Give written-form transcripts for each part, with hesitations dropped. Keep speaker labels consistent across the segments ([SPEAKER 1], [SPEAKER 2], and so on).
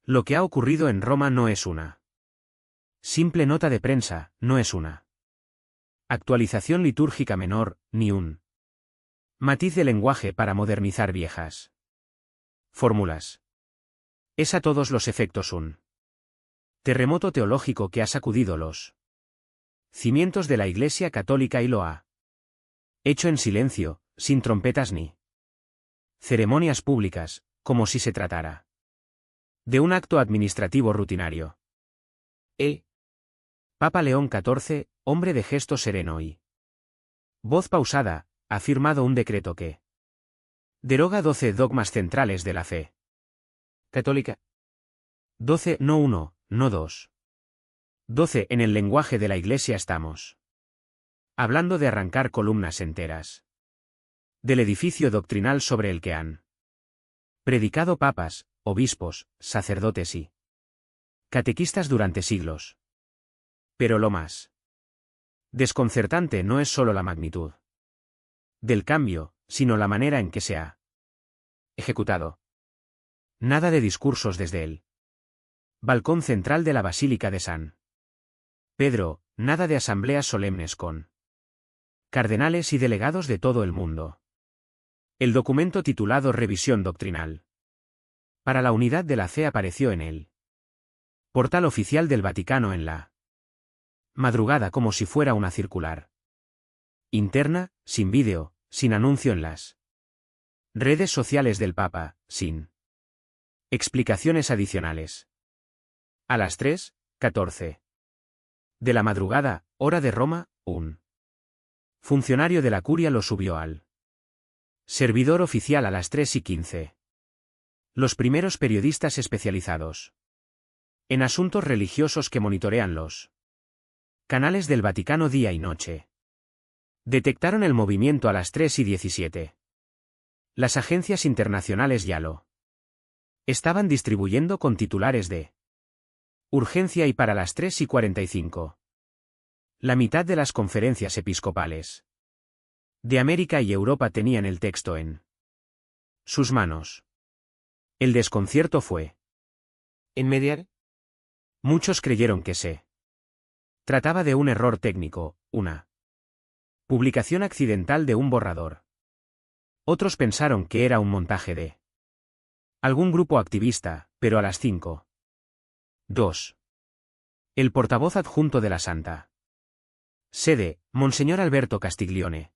[SPEAKER 1] Lo que ha ocurrido en Roma no es una simple nota de prensa, no es una actualización litúrgica menor, ni un matiz de lenguaje para modernizar viejas fórmulas. Es a todos los efectos un terremoto teológico que ha sacudido los cimientos de la Iglesia Católica y lo ha hecho en silencio, sin trompetas ni ceremonias públicas, como si se tratara de un acto administrativo rutinario. El Papa León XIV, hombre de gesto sereno y voz pausada, ha firmado un decreto que deroga 12 dogmas centrales de la fe católica. 12, no 1, no 2. 12 en el lenguaje de la Iglesia estamos hablando de arrancar columnas enteras del edificio doctrinal sobre el que han predicado papas, obispos, sacerdotes y catequistas durante siglos. Pero lo más desconcertante no es solo la magnitud del cambio, sino la manera en que se ha ejecutado. Nada de discursos desde el balcón central de la Basílica de San Pedro, nada de asambleas solemnes con cardenales y delegados de todo el mundo. El documento titulado Revisión Doctrinal para la Unidad de la Fe apareció en el portal oficial del Vaticano en la madrugada como si fuera una circular interna, sin vídeo, sin anuncio en las redes sociales del Papa, sin explicaciones adicionales. A las 3:14 de la madrugada, hora de Roma, un funcionario de la curia lo subió al servidor oficial a las 3:15. Los primeros periodistas especializados en asuntos religiosos que monitorean los canales del Vaticano día y noche detectaron el movimiento a las 3:17. Las agencias internacionales ya lo estaban distribuyendo con titulares de urgencia y para las 3:45. La mitad de las conferencias episcopales de América y Europa tenían el texto en sus manos. El desconcierto fue inmediato. Muchos creyeron que se trataba de un error técnico, una publicación accidental de un borrador. Otros pensaron que era un montaje de algún grupo activista, pero a las 5:02. El portavoz adjunto de la Santa Sede, Monseñor Alberto Castiglione,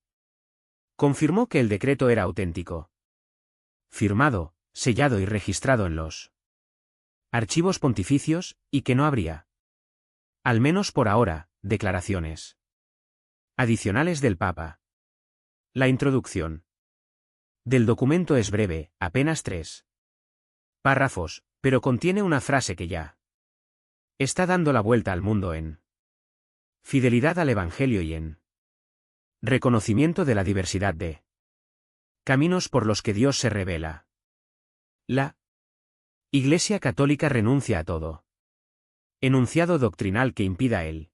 [SPEAKER 1] confirmó que el decreto era auténtico. Firmado, sellado y registrado en los archivos pontificios, y que no habría, al menos por ahora, declaraciones adicionales del Papa. La introducción del documento es breve, apenas 3 párrafos, pero contiene una frase que ya está dando la vuelta al mundo en fidelidad al Evangelio y en reconocimiento de la diversidad de caminos por los que Dios se revela. La Iglesia Católica renuncia a todo enunciado doctrinal que impida el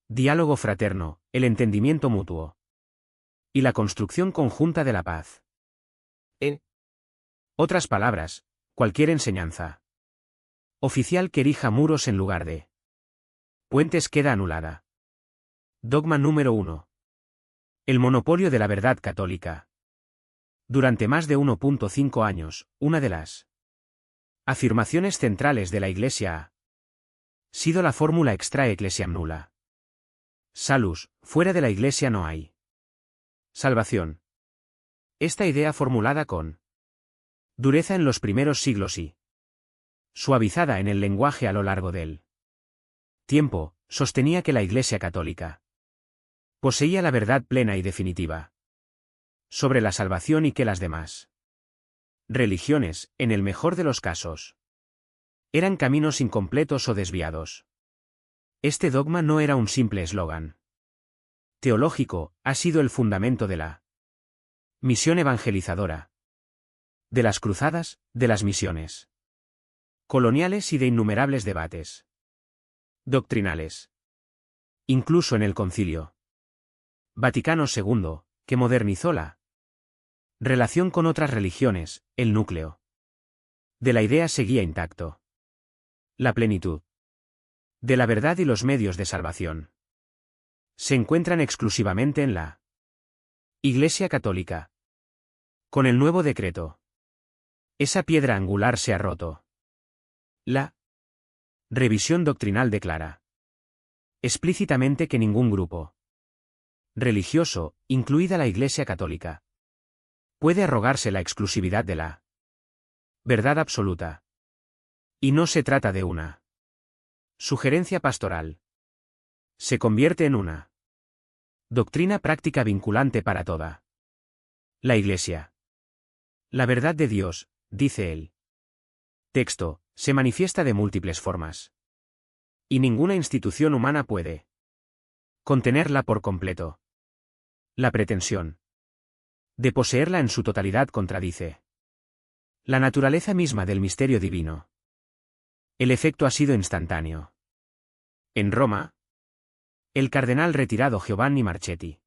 [SPEAKER 1] diálogo fraterno, el entendimiento mutuo y la construcción conjunta de la paz. En otras palabras, cualquier enseñanza oficial que erija muros en lugar de puentes queda anulada. Dogma número 1. El monopolio de la verdad católica. Durante más de 1.5 años, una de las afirmaciones centrales de la Iglesia ha sido la fórmula extra ecclesiam nulla salus, fuera de la Iglesia no hay salvación. Esta idea formulada con dureza en los primeros siglos y suavizada en el lenguaje a lo largo del tiempo, sostenía que la Iglesia Católica poseía la verdad plena y definitiva sobre la salvación y que las demás religiones, en el mejor de los casos, eran caminos incompletos o desviados. Este dogma no era un simple eslogan teológico, ha sido el fundamento de la misión evangelizadora, de las cruzadas, de las misiones coloniales y de innumerables debates doctrinales. Incluso en el Concilio Vaticano II, que modernizó la relación con otras religiones, el núcleo de la idea seguía intacto. La plenitud de la verdad y los medios de salvación se encuentran exclusivamente en la Iglesia Católica. Con el nuevo decreto, esa piedra angular se ha roto. La revisión doctrinal declara explícitamente que ningún grupo religioso, incluida la Iglesia Católica, puede arrogarse la exclusividad de la verdad absoluta. Y no se trata de una sugerencia pastoral. Se convierte en una doctrina práctica vinculante para toda la Iglesia. La verdad de Dios, dice el texto, se manifiesta de múltiples formas. Y ninguna institución humana puede contenerla por completo. La pretensión de poseerla en su totalidad contradice la naturaleza misma del misterio divino. El efecto ha sido instantáneo. En Roma, el cardenal retirado Giovanni Marchetti,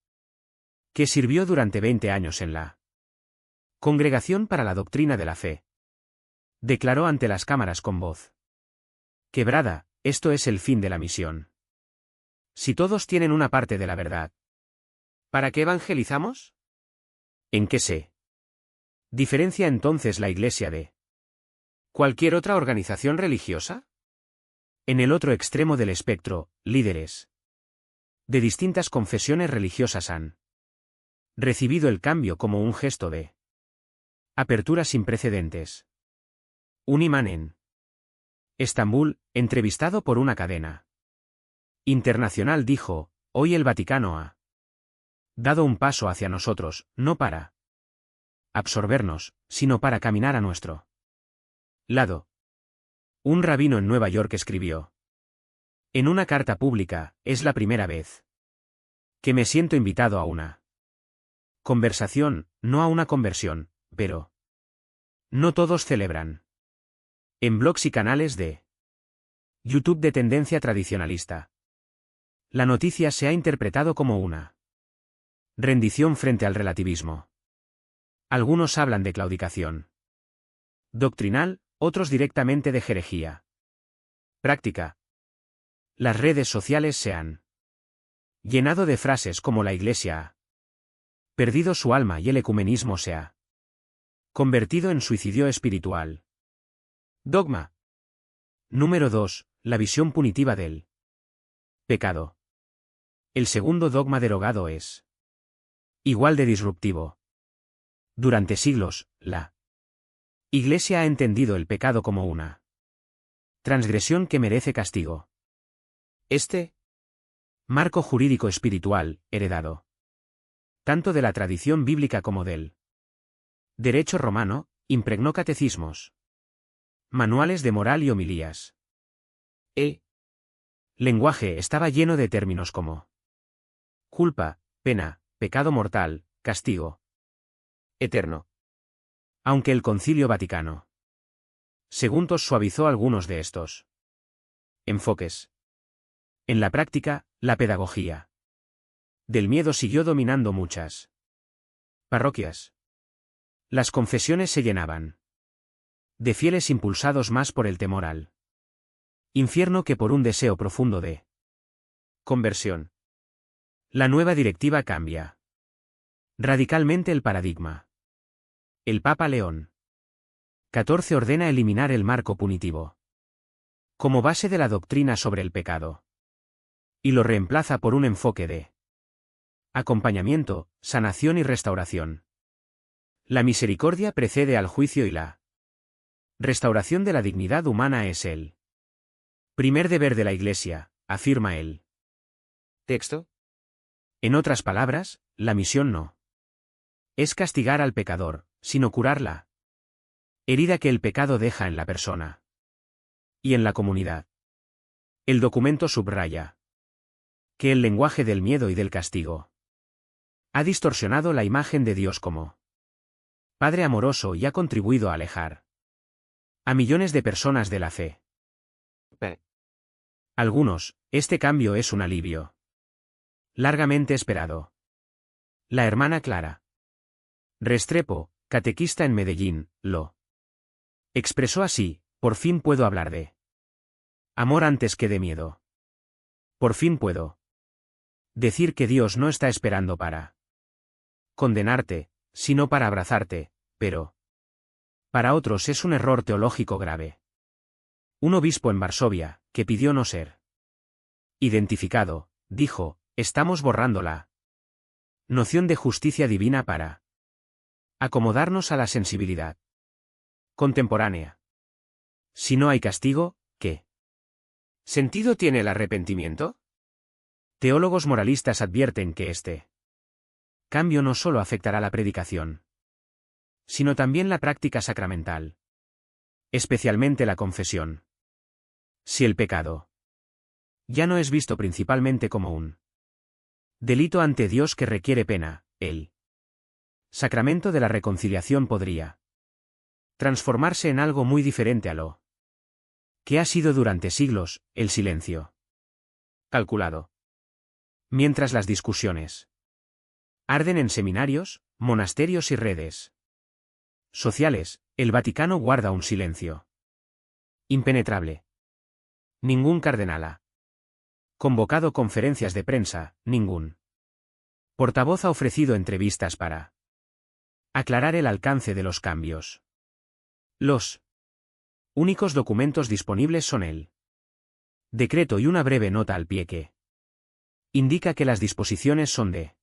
[SPEAKER 1] que sirvió durante 20 años en la Congregación para la Doctrina de la Fe, declaró ante las cámaras con voz quebrada: esto es el fin de la misión. Si todos tienen una parte de la verdad, ¿para qué evangelizamos? ¿En qué se diferencia entonces la Iglesia de cualquier otra organización religiosa? En el otro extremo del espectro, líderes de distintas confesiones religiosas han recibido el cambio como un gesto de apertura sin precedentes. Un imán en Estambul, entrevistado por una cadena internacional, dijo: hoy el Vaticano ha dado un paso hacia nosotros, no para absorbernos, sino para caminar a nuestro lado. Un rabino en Nueva York escribió en una carta pública: es la primera vez que me siento invitado a una conversación, no a una conversión, pero no todos celebran. En blogs y canales de YouTube de tendencia tradicionalista, la noticia se ha interpretado como una rendición frente al relativismo. Algunos hablan de claudicación doctrinal, otros directamente de herejía práctica. Las redes sociales se han llenado de frases como la Iglesia ha perdido su alma y el ecumenismo se ha convertido en suicidio espiritual. Dogma número 2. La visión punitiva del pecado. El segundo dogma derogado es igual de disruptivo. Durante siglos, la Iglesia ha entendido el pecado como una transgresión que merece castigo. Este marco jurídico espiritual, heredado tanto de la tradición bíblica como del derecho romano, impregnó catecismos, manuales de moral y homilías. El lenguaje estaba lleno de términos como culpa, pena, pecado mortal, castigo eterno. Aunque el Concilio Vaticano II suavizó algunos de estos enfoques, en la práctica, la pedagogía del miedo siguió dominando muchas parroquias. Las confesiones se llenaban de fieles impulsados más por el temor al infierno que por un deseo profundo de conversión. La nueva directiva cambia radicalmente el paradigma. El Papa León XIV ordena eliminar el marco punitivo como base de la doctrina sobre el pecado y lo reemplaza por un enfoque de acompañamiento, sanación y restauración. La misericordia precede al juicio y la restauración de la dignidad humana es el primer deber de la Iglesia, afirma el texto. En otras palabras, la misión no es castigar al pecador, sino curar la herida que el pecado deja en la persona y en la comunidad. El documento subraya que el lenguaje del miedo y del castigo ha distorsionado la imagen de Dios como Padre amoroso y ha contribuido a alejar a millones de personas de la fe. Algunos, este cambio es un alivio largamente esperado. La hermana Clara Restrepo, catequista en Medellín, lo expresó así: por fin puedo hablar de Amor antes que de miedo. Por fin puedo decir que Dios no está esperando para condenarte, sino para abrazarte, pero para otros es un error teológico grave. Un obispo en Varsovia, que pidió no ser identificado, dijo, estamos borrando la noción de justicia divina para acomodarnos a la sensibilidad contemporánea. Si no hay castigo, ¿qué sentido tiene el arrepentimiento? Teólogos moralistas advierten que este cambio no solo afectará la predicación, sino también la práctica sacramental, especialmente la confesión. Si el pecado ya no es visto principalmente como un delito ante Dios que requiere pena, el sacramento de la reconciliación podría transformarse en algo muy diferente a lo que ha sido durante siglos, el silencio calculado. Mientras las discusiones arden en seminarios, monasterios y redes sociales, el Vaticano guarda un silencio impenetrable. Ningún cardenal ha convocado conferencias de prensa, ningún portavoz ha ofrecido entrevistas para aclarar el alcance de los cambios. Los únicos documentos disponibles son el decreto y una breve nota al pie que indica que las disposiciones son de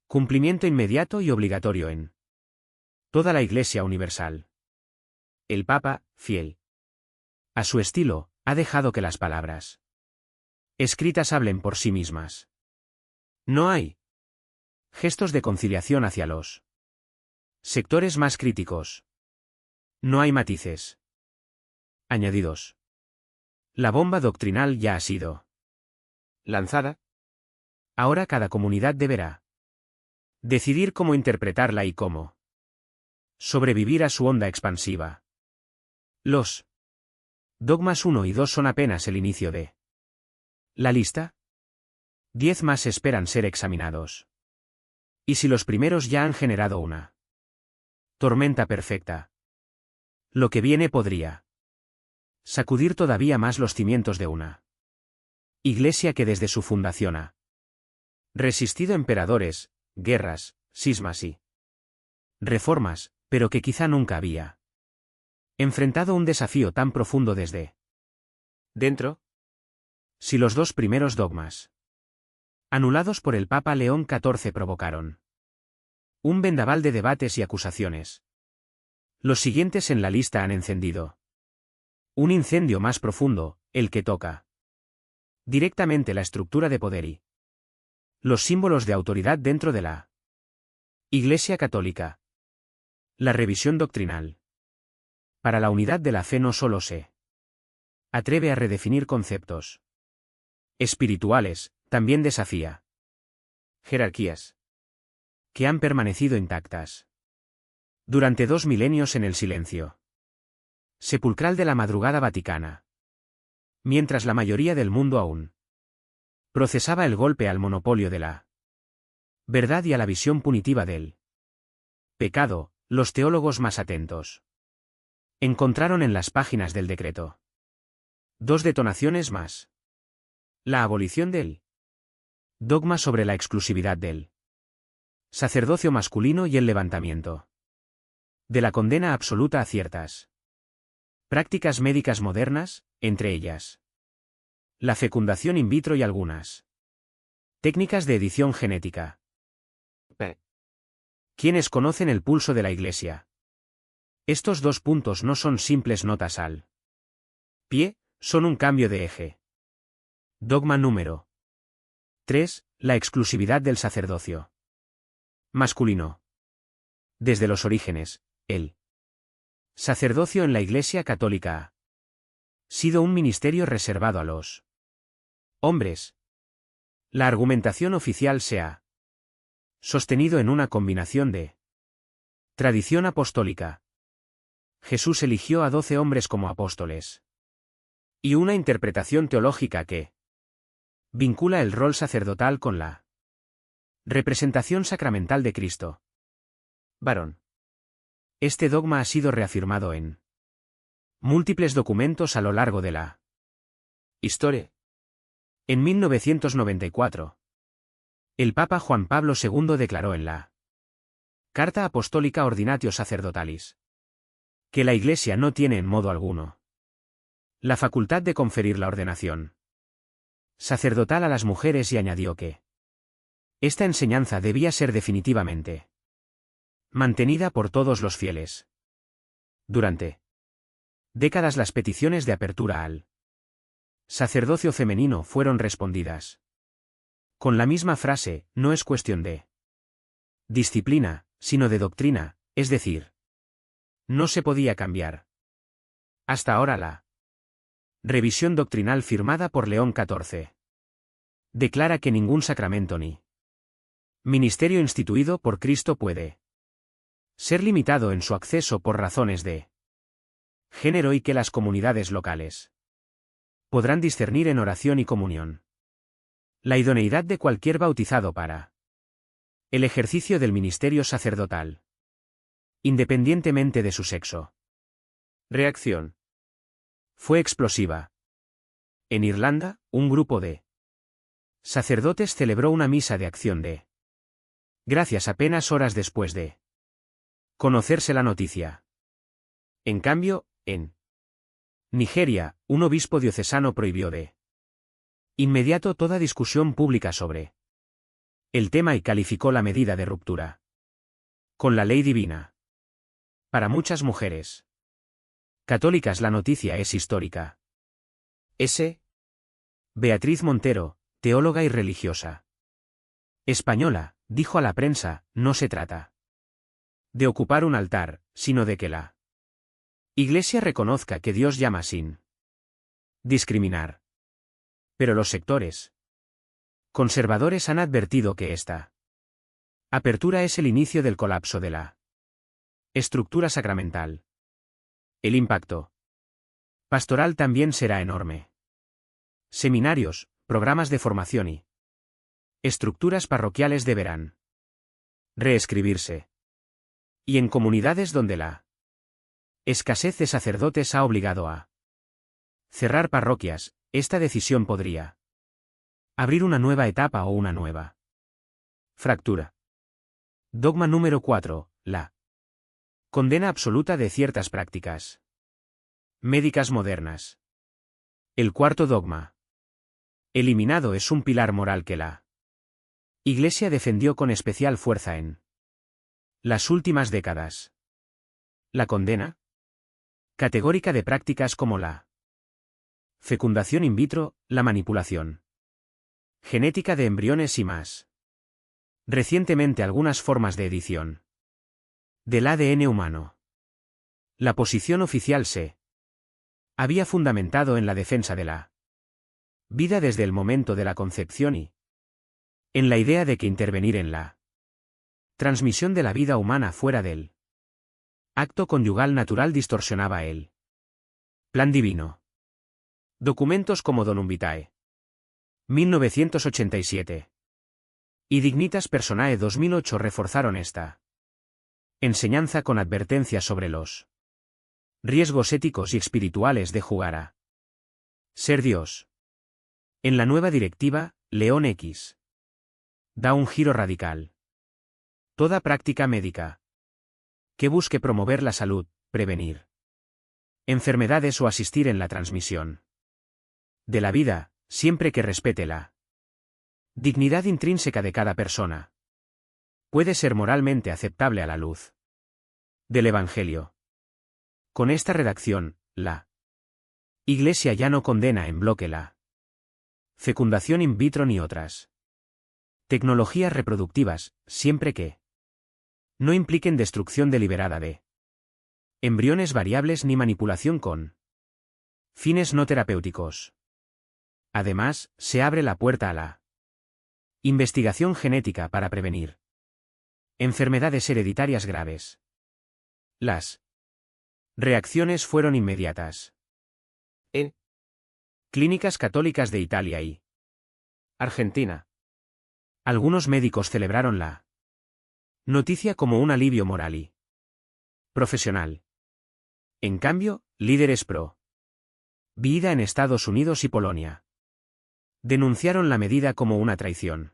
[SPEAKER 1] cumplimiento inmediato y obligatorio en toda la Iglesia universal. El Papa, fiel a su estilo, ha dejado que las palabras escritas hablen por sí mismas. No hay gestos de conciliación hacia los sectores más críticos. No hay matices añadidos. La bomba doctrinal ya ha sido lanzada. Ahora cada comunidad deberá decidir cómo interpretarla y cómo sobrevivir a su onda expansiva. Los dogmas 1 y 2 son apenas el inicio de la lista. 10 más esperan ser examinados. Y si los primeros ya han generado una tormenta perfecta, lo que viene podría sacudir todavía más los cimientos de una iglesia que desde su fundación ha resistido emperadores, guerras, cismas y reformas, pero que quizá nunca había enfrentado un desafío tan profundo desde dentro. Si los dos primeros dogmas anulados por el Papa León XIV provocaron un vendaval de debates y acusaciones, los siguientes en la lista han encendido un incendio más profundo, el que toca directamente la estructura de poder y los símbolos de autoridad dentro de la Iglesia Católica. La revisión doctrinal para la unidad de la fe no solo se atreve a redefinir conceptos espirituales, también desafía jerarquías que han permanecido intactas durante 2 milenios en el silencio sepulcral de la madrugada vaticana. Mientras la mayoría del mundo aún procesaba el golpe al monopolio de la verdad y a la visión punitiva del pecado, los teólogos más atentos encontraron en las páginas del decreto 2 detonaciones más. La abolición del dogma sobre la exclusividad del sacerdocio masculino y el levantamiento de la condena absoluta a ciertas prácticas médicas modernas, entre ellas la fecundación in vitro y algunas técnicas de edición genética. ¿Quiénes conocen el pulso de la Iglesia? Estos 2 puntos no son simples notas al pie, son un cambio de eje. Dogma número 3. La exclusividad del sacerdocio masculino. Desde los orígenes, el sacerdocio en la Iglesia Católica ha sido un ministerio reservado a los hombres. La argumentación oficial se ha sostenido en una combinación de tradición apostólica. Jesús eligió a 12 hombres como apóstoles. Y una interpretación teológica que vincula el rol sacerdotal con la representación sacramental de Cristo varón. Este dogma ha sido reafirmado en múltiples documentos a lo largo de la
[SPEAKER 2] Historia.
[SPEAKER 1] En 1994, el Papa Juan Pablo II declaró en la Carta Apostólica Ordinatio Sacerdotalis que la Iglesia no tiene en modo alguno la facultad de conferir la ordenación sacerdotal a las mujeres y añadió que esta enseñanza debía ser definitivamente mantenida por todos los fieles. Durante décadas las peticiones de apertura al sacerdocio femenino fueron respondidas con la misma frase: no es cuestión de disciplina, sino de doctrina, es decir, no se podía cambiar. Hasta ahora la revisión doctrinal firmada por León XIV declara que ningún sacramento ni ministerio instituido por Cristo puede ser limitado en su acceso por razones de género y que las comunidades locales podrán discernir en oración y comunión la idoneidad de cualquier bautizado para el ejercicio del ministerio sacerdotal, independientemente de su sexo.
[SPEAKER 2] Reacción.
[SPEAKER 1] Fue explosiva. En Irlanda, un grupo de sacerdotes celebró una misa de acción de gracias apenas horas después de conocerse la noticia. En cambio, en Nigeria, un obispo diocesano prohibió de inmediato toda discusión pública sobre el tema y calificó la medida de ruptura con la ley divina. Para muchas mujeres católicas la noticia es histórica.
[SPEAKER 2] S.
[SPEAKER 1] Beatriz Montero, teóloga y religiosa española, dijo a la prensa: no se trata de ocupar un altar, sino de que la Iglesia reconozca que Dios llama sin discriminar. Pero los sectores conservadores han advertido que esta apertura es el inicio del colapso de la estructura sacramental. El impacto pastoral también será enorme. Seminarios, programas de formación y estructuras parroquiales deberán reescribirse. Y en comunidades donde la escasez de sacerdotes ha obligado a cerrar parroquias, esta decisión podría abrir una nueva etapa o una nueva fractura. Dogma número 4. La condena absoluta de ciertas prácticas médicas modernas. El cuarto dogma eliminado es un pilar moral que la Iglesia defendió con especial fuerza en las últimas décadas. La condena categórica de prácticas como la fecundación in vitro, la manipulación genética de embriones y más recientemente algunas formas de edición del ADN humano. La posición oficial se había fundamentado en la defensa de la vida desde el momento de la concepción y en la idea de que intervenir en la transmisión de la vida humana fuera del acto conyugal natural distorsionaba el plan divino. Documentos como Donum Vitae 1987 y Dignitas Personae 2008 reforzaron esta enseñanza con advertencias sobre los riesgos éticos y espirituales de jugar a ser Dios. En la nueva directiva, León X da un giro radical. Toda práctica médica que busque promover la salud, prevenir enfermedades o asistir en la transmisión de la vida, siempre que respete la dignidad intrínseca de cada persona, puede ser moralmente aceptable a la luz del Evangelio. Con esta redacción, la Iglesia ya no condena en bloque la fecundación in vitro ni otras tecnologías reproductivas, siempre que no impliquen destrucción deliberada de embriones variables ni manipulación con fines no terapéuticos. Además, se abre la puerta a la investigación genética para prevenir enfermedades hereditarias graves. Las reacciones fueron inmediatas.
[SPEAKER 2] En
[SPEAKER 1] clínicas católicas de Italia y
[SPEAKER 2] Argentina.
[SPEAKER 1] Algunos médicos celebraron la noticia como un alivio moral y profesional. En cambio, líderes pro Vida en Estados Unidos y Polonia. Denunciaron la medida como una traición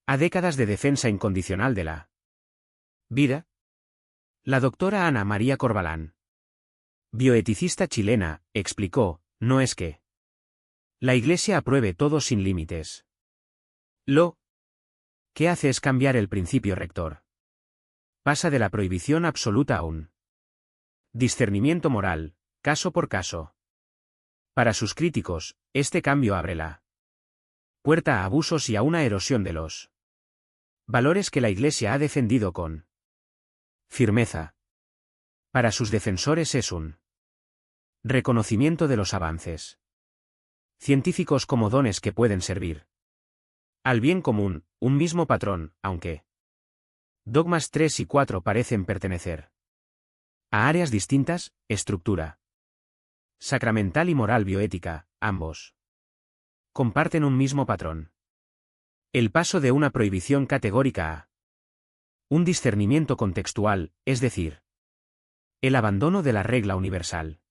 [SPEAKER 1] a décadas de defensa incondicional de la vida. La doctora Ana María Corbalán, bioeticista chilena, explicó, no es que la Iglesia apruebe todo sin límites. Lo que hace es cambiar el principio rector. Pasa de la prohibición absoluta a un discernimiento moral, caso por caso. Para sus críticos, este cambio abre la puerta a abusos y a una erosión de los valores que la Iglesia ha defendido con firmeza. Para sus defensores es un reconocimiento de los avances científicos como dones que pueden servir al bien común, un mismo patrón, aunque dogmas 3 y 4 parecen pertenecer a áreas distintas, estructura sacramental y moral bioética, ambos comparten un mismo patrón. El paso de una prohibición categórica a un discernimiento contextual, es decir, el abandono de la regla universal,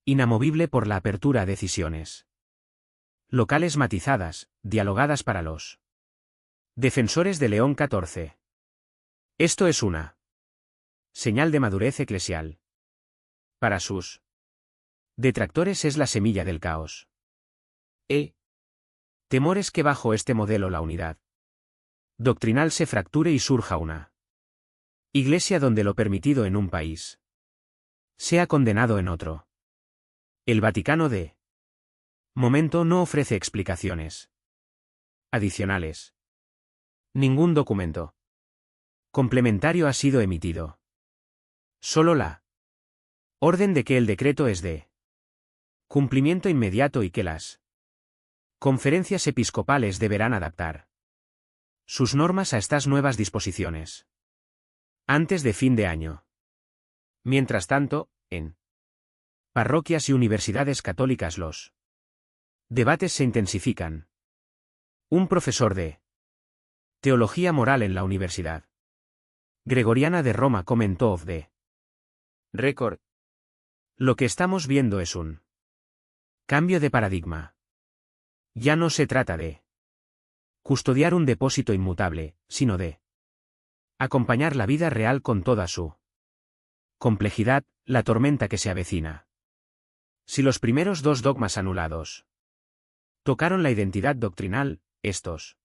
[SPEAKER 1] inamovible por la apertura a decisiones locales matizadas, dialogadas para los defensores de León XIV. Esto es una señal de madurez eclesial. Para sus detractores es la semilla del caos. Temores que bajo este modelo la unidad doctrinal se fracture y surja una iglesia donde lo permitido en un país sea condenado en otro. El Vaticano de momento no ofrece explicaciones adicionales. Ningún documento complementario ha sido emitido. Solo la orden de que el decreto es de cumplimiento inmediato y que las conferencias episcopales deberán adaptar sus normas a estas nuevas disposiciones antes de fin de año. Mientras tanto, en parroquias y universidades católicas los debates se intensifican. Un profesor de teología moral en la Universidad Gregoriana de Roma comentó off the record: lo que estamos viendo es un cambio de paradigma. Ya no se trata de custodiar un depósito inmutable, sino de acompañar la vida real con toda su complejidad, la tormenta que se avecina. Si los primeros dos dogmas anulados tocaron la identidad doctrinal, estos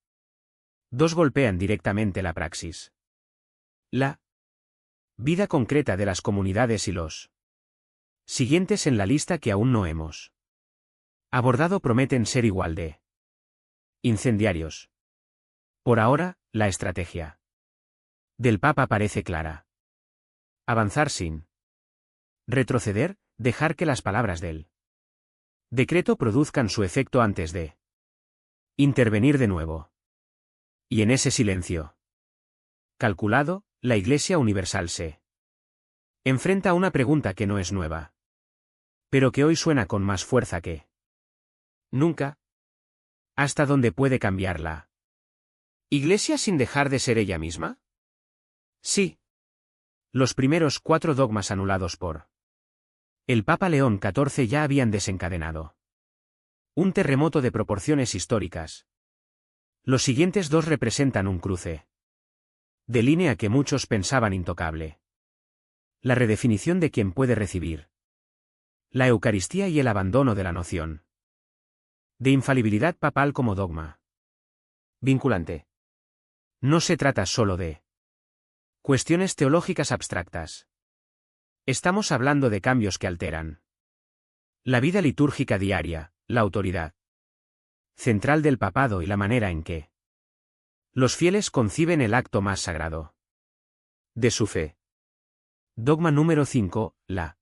[SPEAKER 1] dos golpean directamente la praxis, la vida concreta de las comunidades y los siguientes en la lista que aún no hemos abordado prometen ser igual de incendiarios. Por ahora, la estrategia del Papa parece clara. Avanzar sin retroceder, dejar que las palabras del decreto produzcan su efecto antes de intervenir de nuevo. Y en ese silencio calculado, la Iglesia Universal se enfrenta a una pregunta que no es nueva, pero que hoy suena con más fuerza que nunca. ¿Hasta dónde puede cambiar la Iglesia sin dejar de ser ella misma? Sí. Los primeros 4 dogmas anulados por el Papa León XIV ya habían desencadenado un terremoto de proporciones históricas. Los siguientes 2 representan un cruce de línea que muchos pensaban intocable. La redefinición de quién puede recibir la Eucaristía y el abandono de la noción de infalibilidad papal como dogma vinculante. No se trata solo de cuestiones teológicas abstractas. Estamos hablando de cambios que alteran la vida litúrgica diaria, la autoridad central del papado y la manera en que los fieles conciben el acto más sagrado de su fe. Dogma número 5, la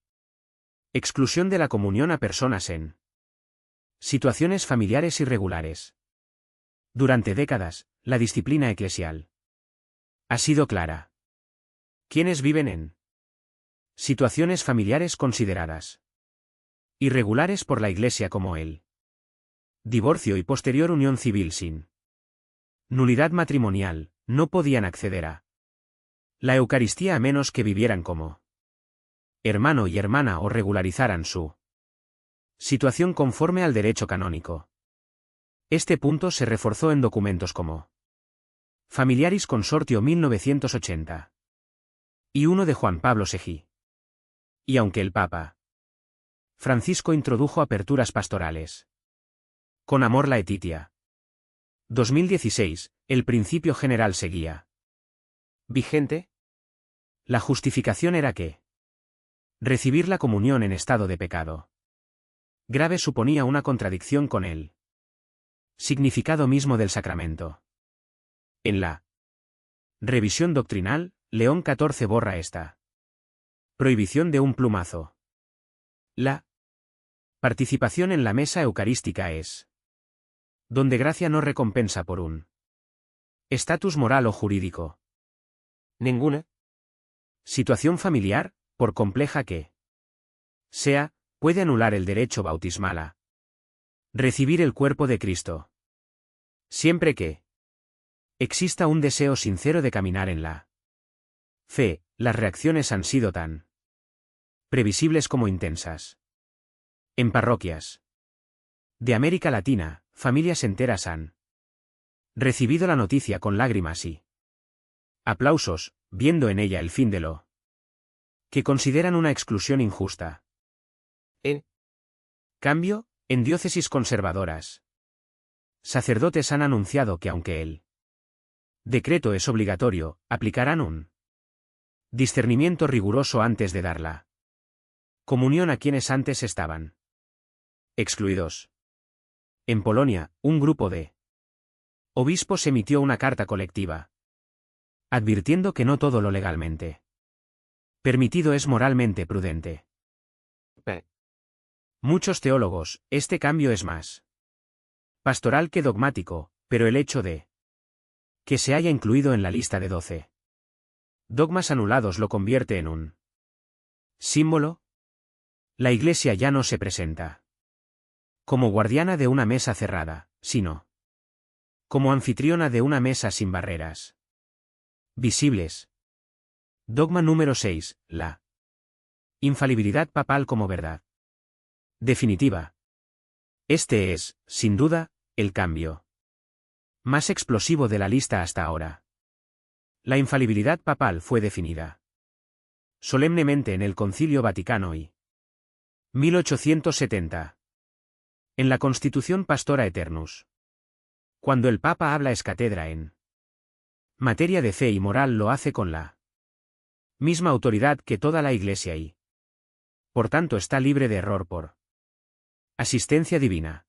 [SPEAKER 1] exclusión de la comunión a personas en situaciones familiares irregulares. Durante décadas, la disciplina eclesial ha sido clara. Quienes viven en situaciones familiares consideradas irregulares por la Iglesia como el divorcio y posterior unión civil sin nulidad matrimonial, no podían acceder a la Eucaristía a menos que vivieran como hermano y hermana o regularizaran su Situación conforme al derecho canónico. Este punto se reforzó en documentos como Familiaris Consortio 1980 y uno de Juan Pablo II. Y aunque el Papa Francisco introdujo aperturas pastorales. Con amor Laetitia. 2016, el principio general seguía
[SPEAKER 2] vigente.
[SPEAKER 1] La justificación era que recibir la comunión en estado de pecado grave suponía una contradicción con el significado mismo del sacramento. En la revisión doctrinal, León XIV borra esta prohibición de un plumazo. La participación en la mesa eucarística es donde gracia no recompensa por un estatus moral o jurídico.
[SPEAKER 2] Ninguna.
[SPEAKER 1] Situación familiar, por compleja que sea, puede anular el derecho bautismal a recibir el cuerpo de Cristo. Siempre que exista un deseo sincero de caminar en la fe, las reacciones han sido tan previsibles como intensas. En parroquias de América Latina, familias enteras han recibido la noticia con lágrimas y aplausos, viendo en ella el fin de lo que consideran una exclusión injusta.
[SPEAKER 2] En
[SPEAKER 1] cambio, en diócesis conservadoras, sacerdotes han anunciado que aunque el decreto es obligatorio, aplicarán un discernimiento riguroso antes de dar la comunión a quienes antes estaban excluidos. En Polonia, un grupo de obispos emitió una carta colectiva advirtiendo que no todo lo legalmente permitido es moralmente prudente. Muchos teólogos, este cambio es más pastoral que dogmático, pero el hecho de que se haya incluido en la lista de 12 dogmas anulados lo convierte en un símbolo. La Iglesia ya no se presenta como guardiana de una mesa cerrada, sino como anfitriona de una mesa sin barreras visibles. Dogma número 6, la infalibilidad papal como verdad definitiva. Este es, sin duda, el cambio más explosivo de la lista hasta ahora. La infalibilidad papal fue definida solemnemente en el Concilio Vaticano y 1870. En la Constitución Pastora Aeternus. Cuando el Papa habla ex cátedra en materia de fe y moral lo hace con la misma autoridad que toda la Iglesia y, por tanto, está libre de error por asistencia divina.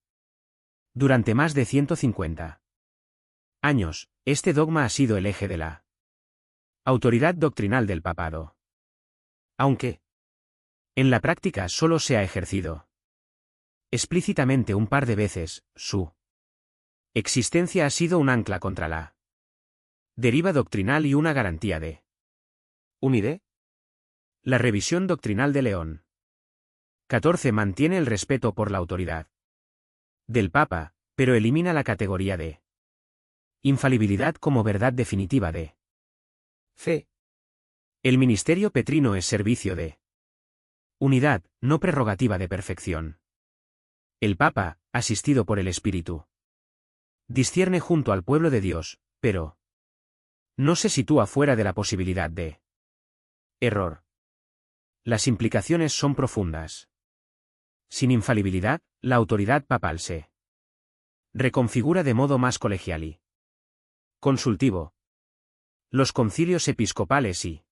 [SPEAKER 1] Durante más de 150 años, este dogma ha sido el eje de la autoridad doctrinal del papado. Aunque en la práctica solo se ha ejercido explícitamente un par de veces, su existencia ha sido un ancla contra la deriva doctrinal y una garantía de
[SPEAKER 2] unidad.
[SPEAKER 1] La revisión doctrinal de León XIV mantiene el respeto por la autoridad del Papa, pero elimina la categoría de infalibilidad como verdad definitiva de
[SPEAKER 2] fe.
[SPEAKER 1] El ministerio petrino es servicio de unidad, no prerrogativa de perfección. El Papa, asistido por el Espíritu, discierne junto al pueblo de Dios, pero no se sitúa fuera de la posibilidad de error. Las implicaciones son profundas. Sin infalibilidad, la autoridad papal se reconfigura de modo más colegial y consultivo. Los concilios episcopales y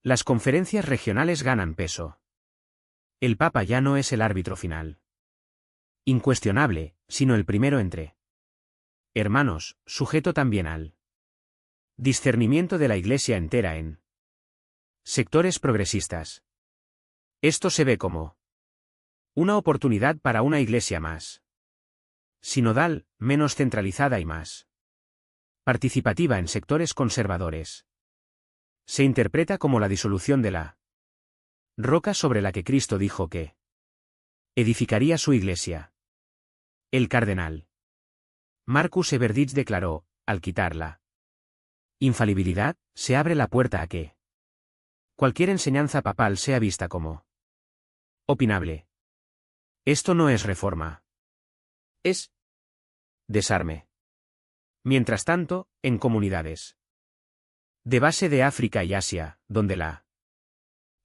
[SPEAKER 1] las conferencias regionales ganan peso. El Papa ya no es el árbitro final, incuestionable, sino el primero entre hermanos, sujeto también al discernimiento de la Iglesia entera en sectores progresistas. Esto se ve como una oportunidad para una Iglesia más sinodal, menos centralizada y más participativa en sectores conservadores. Se interpreta como la disolución de la roca sobre la que Cristo dijo que edificaría su Iglesia. El cardenal Marcus Everditch declaró, al quitar la infalibilidad, se abre la puerta a que cualquier enseñanza papal sea vista como opinable. Esto no es reforma.
[SPEAKER 2] Es desarme.
[SPEAKER 1] Mientras tanto, en comunidades de base de África y Asia, donde la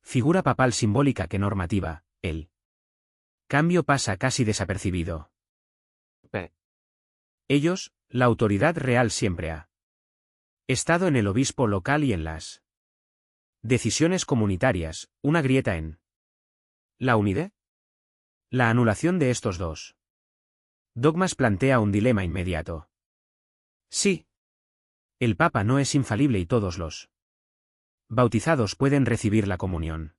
[SPEAKER 1] figura papal simbólica que normativa, el cambio pasa casi desapercibido.
[SPEAKER 2] P.
[SPEAKER 1] Ellos, la autoridad real siempre ha estado en el obispo local y en las decisiones comunitarias, una grieta en la unidad. La anulación de estos dos dogmas plantea un dilema inmediato. Sí. El Papa no es infalible y todos los bautizados pueden recibir la comunión.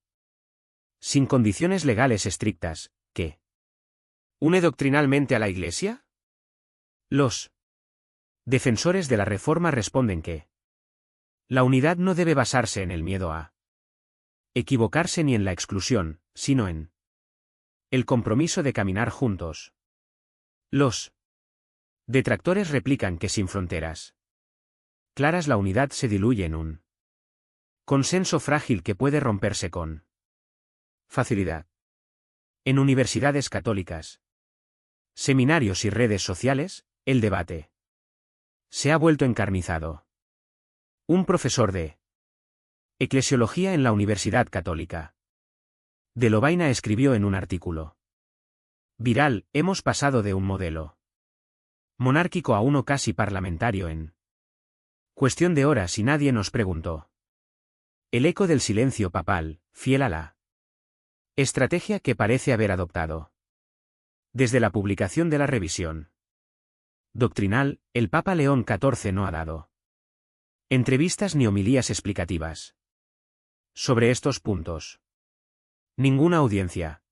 [SPEAKER 1] Sin condiciones legales estrictas, ¿qué une doctrinalmente a la Iglesia? Los defensores de la Reforma responden que la unidad no debe basarse en el miedo a equivocarse ni en la exclusión, sino en el compromiso de caminar juntos. Los detractores replican que sin fronteras claras la unidad se diluye en un consenso frágil que puede romperse con facilidad. En universidades católicas, seminarios y redes sociales, el debate se ha vuelto encarnizado. Un profesor de eclesiología en la Universidad Católica de Lovaina escribió en un artículo viral: hemos pasado de un modelo monárquico a uno casi parlamentario en cuestión de horas y nadie nos preguntó. El eco del silencio papal, fiel a la estrategia que parece haber adoptado desde la publicación de la revisión doctrinal, el Papa León XIV no ha dado entrevistas ni homilías explicativas sobre estos puntos. Ninguna audiencia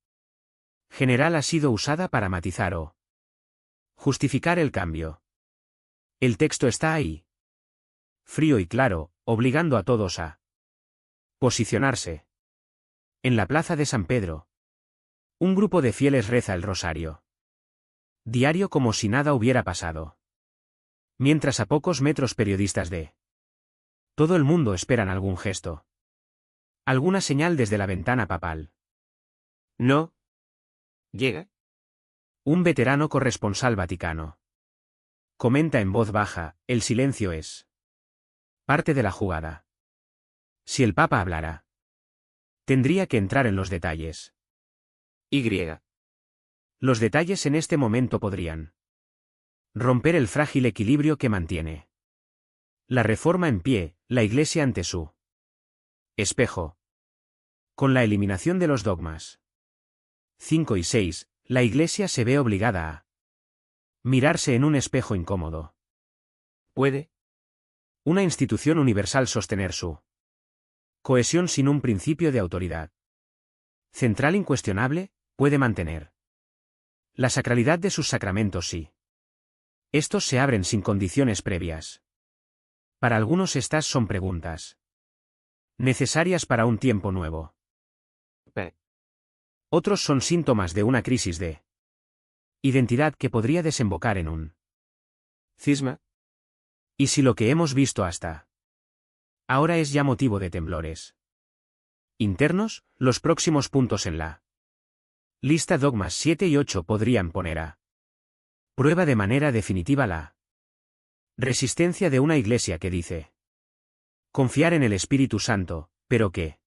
[SPEAKER 1] general ha sido usada para matizar o justificar el cambio. El texto está ahí, frío y claro, obligando a todos a posicionarse. En la plaza de San Pedro, un grupo de fieles reza el rosario diario como si nada hubiera pasado. Mientras a pocos metros periodistas de todo el mundo esperan algún gesto, alguna señal desde la ventana papal.
[SPEAKER 2] No llega.
[SPEAKER 1] Un veterano corresponsal vaticano comenta en voz baja: el silencio es parte de la jugada. Si el Papa hablara, tendría que entrar en los detalles.
[SPEAKER 2] Y.
[SPEAKER 1] Los detalles en este momento podrían romper el frágil equilibrio que mantiene la Reforma en pie, la Iglesia ante su espejo. Con la eliminación de los dogmas 5 y 6, la Iglesia se ve obligada a mirarse en un espejo incómodo.
[SPEAKER 2] ¿Puede
[SPEAKER 1] una institución universal sostener su cohesión sin un principio de autoridad central incuestionable? Puede mantener la sacralidad de sus sacramentos sí. Estos se abren sin condiciones previas. Para algunos estas son preguntas necesarias para un tiempo nuevo.
[SPEAKER 2] P.
[SPEAKER 1] Otros son síntomas de una crisis de identidad que podría desembocar en un
[SPEAKER 2] cisma.
[SPEAKER 1] ¿Y si lo que hemos visto hasta ahora es ya motivo de temblores internos? Los próximos puntos en la lista dogmas 7 y 8 podrían poner a prueba de manera definitiva la resistencia de una Iglesia que dice confiar en el Espíritu Santo, pero que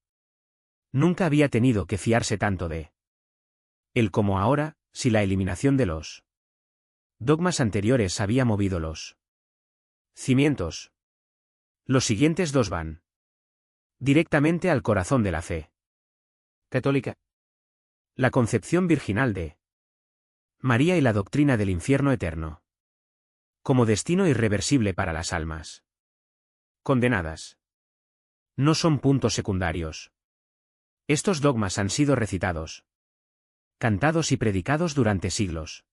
[SPEAKER 1] nunca había tenido que fiarse tanto de él como ahora, si la eliminación de los dogmas anteriores había movido los cimientos. Los siguientes dos van directamente al corazón de la fe
[SPEAKER 2] católica.
[SPEAKER 1] La concepción virginal de María y la doctrina del infierno eterno como destino irreversible para las almas condenadas. No son puntos secundarios. Estos dogmas han sido recitados, cantados y predicados durante siglos.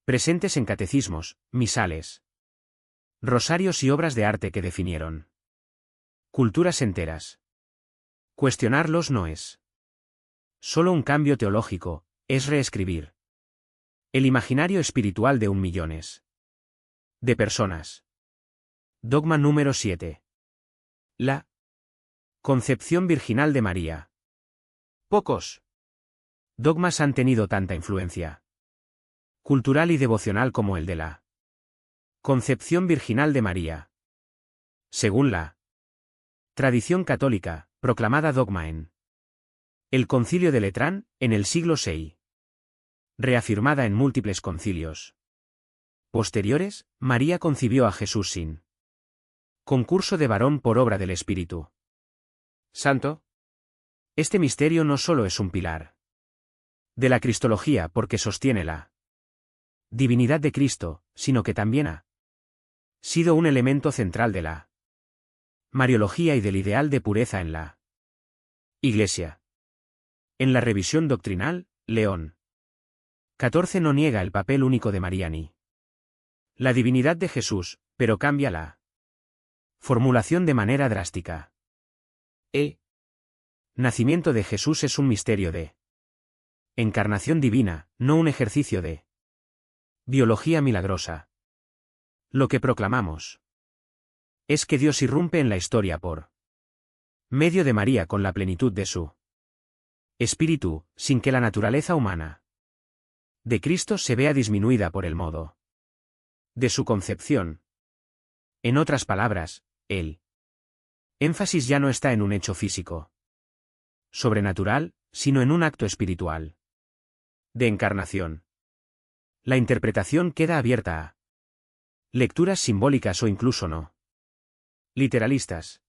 [SPEAKER 1] Presentes en catecismos, misales, rosarios y obras de arte que definieron culturas enteras. Cuestionarlos no es solo un cambio teológico, es reescribir el imaginario espiritual de millones de personas. Dogma número 7. La concepción virginal de María. Pocos dogmas han tenido tanta influencia cultural y devocional como el de la concepción virginal de María. Según la tradición católica, proclamada dogma en el Concilio de Letrán, en el siglo VI. Reafirmada en múltiples concilios posteriores, María concibió a Jesús sin concurso de varón por obra del Espíritu Santo. Este misterio no solo es un pilar de la cristología porque sostiene la divinidad de Cristo, sino que también ha sido un elemento central de la mariología y del ideal de pureza en la Iglesia. En la revisión doctrinal, León XIV no niega el papel único de María ni la divinidad de Jesús, pero cambia la formulación de manera drástica. El nacimiento de Jesús es un misterio de encarnación divina, no un ejercicio de biología milagrosa. Lo que proclamamos es que Dios irrumpe en la historia por medio de María con la plenitud de su espíritu, sin que la naturaleza humana de Cristo se vea disminuida por el modo de su concepción. En otras palabras, el énfasis ya no está en un hecho físico sobrenatural, sino en un acto espiritual de encarnación. La interpretación queda abierta a lecturas simbólicas o incluso no literalistas.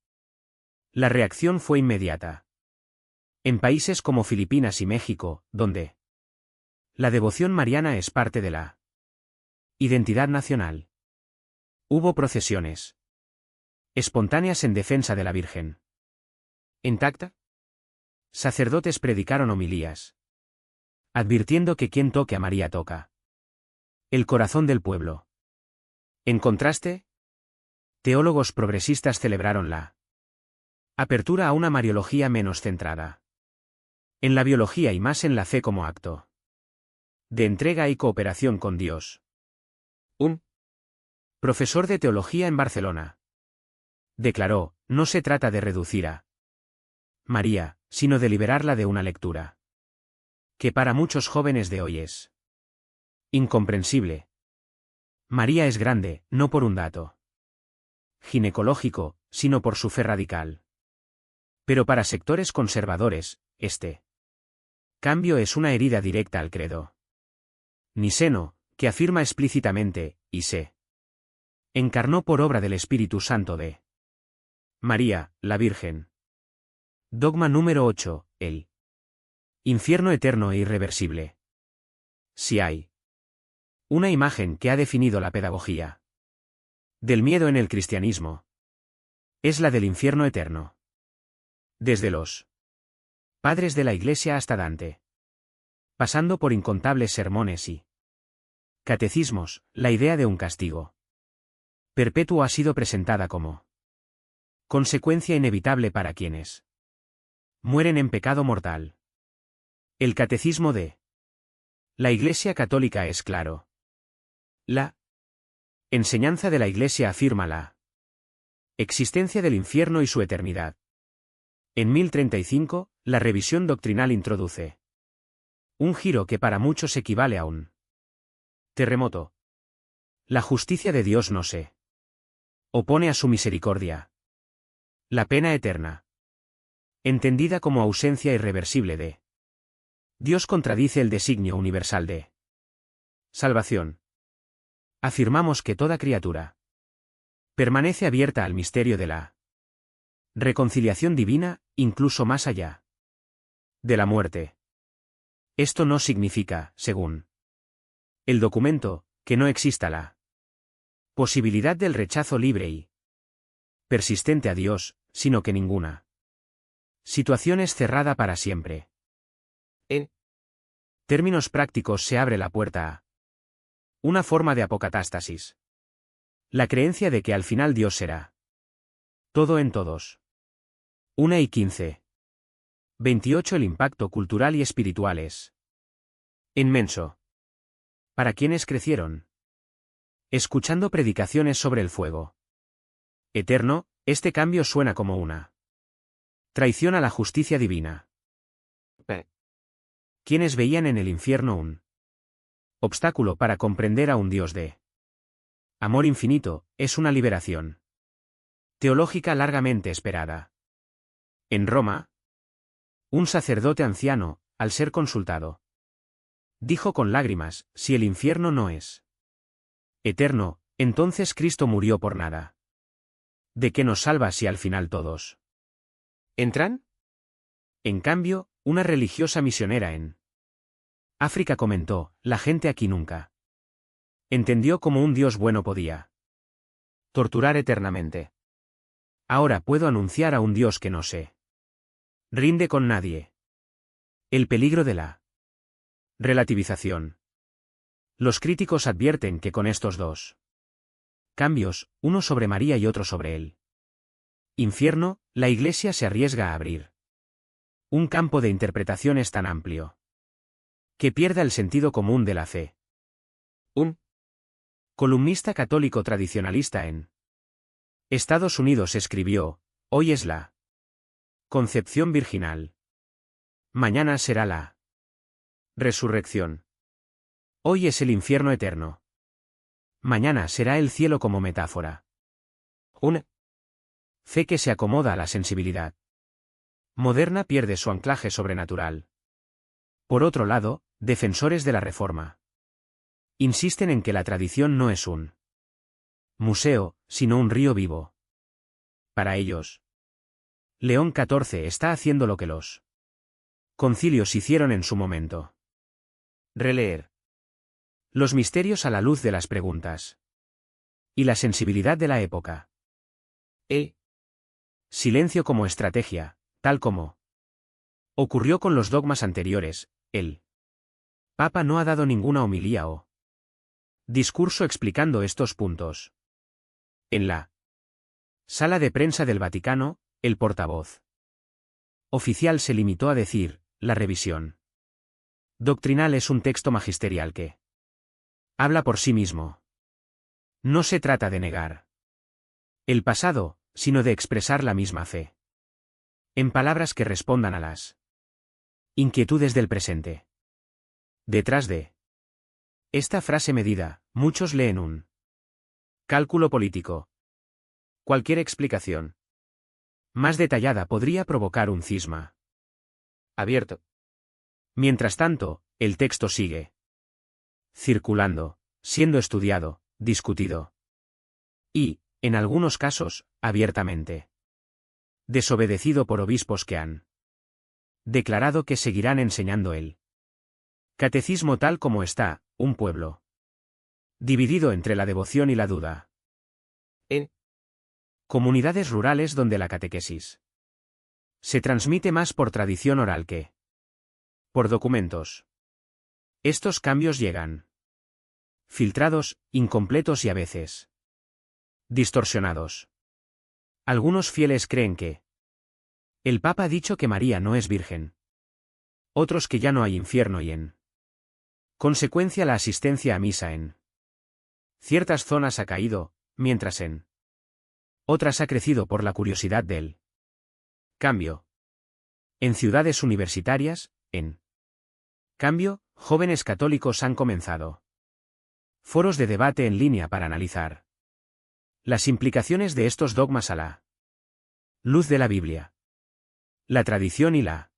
[SPEAKER 1] La reacción fue inmediata. En países como Filipinas y México, donde la devoción mariana es parte de la identidad nacional, hubo procesiones espontáneas en defensa de la Virgen intacta. Sacerdotes predicaron homilías advirtiendo que quien toque a María toca el corazón del pueblo. En contraste, teólogos progresistas celebraron la apertura a una mariología menos centrada en la biología y más en la fe como acto de entrega y cooperación con Dios. Un profesor de teología en Barcelona declaró: no se trata de reducir a María, sino de liberarla de una lectura que para muchos jóvenes de hoy es incomprensible. María es grande, no por un dato ginecológico, sino por su fe radical. Pero para sectores conservadores, este cambio es una herida directa al credo niceno, que afirma explícitamente, y se encarnó por obra del Espíritu Santo de María, la Virgen. Dogma número 8, el infierno eterno e irreversible. Si hay una imagen que ha definido la pedagogía del miedo en el cristianismo, es la del infierno eterno. Desde los padres de la Iglesia hasta Dante, pasando por incontables sermones y catecismos, la idea de un castigo perpetuo ha sido presentada como consecuencia inevitable para quienes mueren en pecado mortal. El catecismo de la Iglesia Católica es claro. La enseñanza de la Iglesia afirma la existencia del infierno y su eternidad. En 1035, la revisión doctrinal introduce un giro que para muchos equivale a un terremoto. La justicia de Dios no se opone a su misericordia. La pena eterna, entendida como ausencia irreversible de Dios, contradice el designio universal de salvación. Afirmamos que toda criatura permanece abierta al misterio de la reconciliación divina, incluso más allá de la muerte. Esto no significa, según el documento, que no exista la posibilidad del rechazo libre y persistente a Dios, sino que ninguna situación es cerrada para siempre. En términos prácticos se abre la puerta a una forma de apocatástasis. La creencia de que al final Dios será todo en todos. 1:15. 28. El impacto cultural y espiritual es inmenso. Para quienes crecieron escuchando predicaciones sobre el fuego eterno, este cambio suena como una traición a la justicia divina.
[SPEAKER 2] P.
[SPEAKER 1] quienes veían en el infierno un obstáculo para comprender a un Dios de amor infinito, es una liberación teológica largamente esperada. En Roma, un sacerdote anciano, al ser consultado, dijo con lágrimas, si el infierno no es eterno, entonces Cristo murió por nada. ¿De qué nos salva si al final todos
[SPEAKER 2] ¿Entran?
[SPEAKER 1] En cambio, una religiosa misionera en África comentó, la gente aquí nunca entendió cómo un Dios bueno podía torturar eternamente. Ahora puedo anunciar a un Dios que no se rinde con nadie. El peligro de la relativización. Los críticos advierten que con estos dos cambios, uno sobre María y otro sobre el infierno, la Iglesia se arriesga a abrir un campo de interpretaciones tan amplio que pierda el sentido común de la fe. Un columnista católico tradicionalista en Estados Unidos escribió, hoy es la concepción virginal. Mañana será la resurrección. Hoy es el infierno eterno. Mañana será el cielo como metáfora. Una fe que se acomoda a la sensibilidad moderna pierde su anclaje sobrenatural. Por otro lado, defensores de la Reforma insisten en que la tradición no es un museo, sino un río vivo. Para ellos, León XIV está haciendo lo que los concilios hicieron en su momento. Releer los misterios a la luz de las preguntas y la sensibilidad de la época. Silencio como estrategia, tal como ocurrió con los dogmas anteriores, el Papa no ha dado ninguna homilía o discurso explicando estos puntos. En la sala de prensa del Vaticano, el portavoz oficial se limitó a decir, la revisión doctrinal es un texto magisterial que habla por sí mismo. No se trata de negar el pasado, sino de expresar la misma fe en palabras que respondan a las inquietudes del presente. Detrás de esta frase medida, muchos leen un cálculo político. Cualquier explicación más detallada podría provocar un cisma abierto. Mientras tanto, el texto sigue circulando, siendo estudiado, discutido y, en algunos casos, abiertamente desobedecido por obispos que han declarado que seguirán enseñando el catecismo tal como está, un pueblo dividido entre la devoción y la duda. En comunidades rurales donde la catequesis se transmite más por tradición oral que por documentos. Estos cambios llegan filtrados, incompletos y a veces distorsionados. Algunos fieles creen que el Papa ha dicho que María no es virgen. Otros que ya no hay infierno y en consecuencia la asistencia a misa en ciertas zonas ha caído, mientras en otras ha crecido por la curiosidad del cambio. En ciudades universitarias, en cambio, jóvenes católicos han comenzado foros de debate en línea para analizar las implicaciones de estos dogmas a la luz de la Biblia, la tradición y la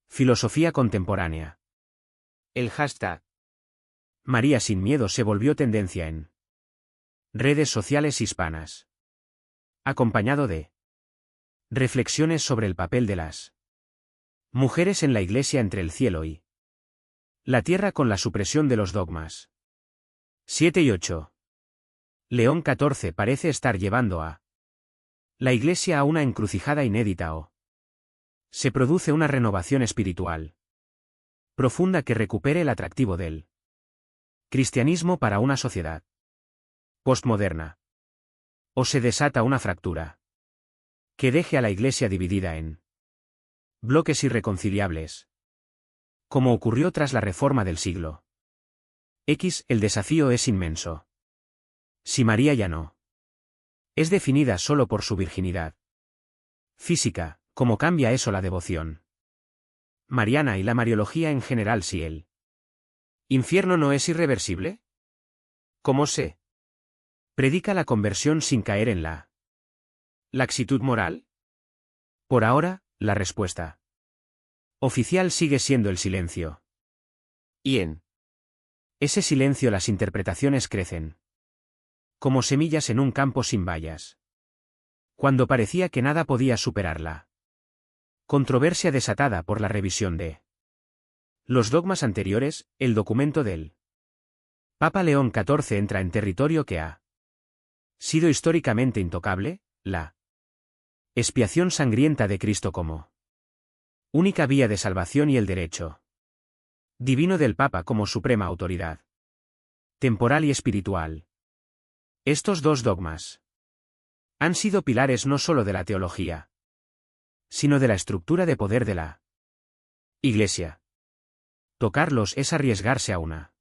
[SPEAKER 1] filosofía contemporánea. El hashtag María sin miedo se volvió tendencia en redes sociales hispanas, acompañado de reflexiones sobre el papel de las mujeres en la Iglesia entre el cielo y la tierra con la supresión de los dogmas. 7 y 8. León XIV parece estar llevando a la Iglesia a una encrucijada inédita o se produce una renovación espiritual profunda que recupere el atractivo del cristianismo para una sociedad postmoderna. O se desata una fractura que deje a la Iglesia dividida en bloques irreconciliables, como ocurrió tras la Reforma del siglo X. El desafío es inmenso. Si María ya no es definida solo por su virginidad física, ¿cómo cambia eso la devoción mariana y la mariología en general si el infierno no es irreversible?
[SPEAKER 2] ¿Cómo sé?
[SPEAKER 1] Predica la conversión sin caer en la
[SPEAKER 2] ¿Laxitud moral?
[SPEAKER 1] Por ahora, la respuesta oficial sigue siendo el silencio.
[SPEAKER 2] Y en
[SPEAKER 1] Ese silencio las interpretaciones crecen como semillas en un campo sin vallas. Cuando parecía que nada podía superarla. Controversia desatada por la revisión de los dogmas anteriores, el documento del Papa León XIV entra en territorio que ha sido históricamente intocable, la expiación sangrienta de Cristo como única vía de salvación y el derecho divino del Papa como suprema autoridad temporal y espiritual. Estos dos dogmas han sido pilares no solo de la teología, sino de la estructura de poder de la Iglesia. Tocarlos es arriesgarse a una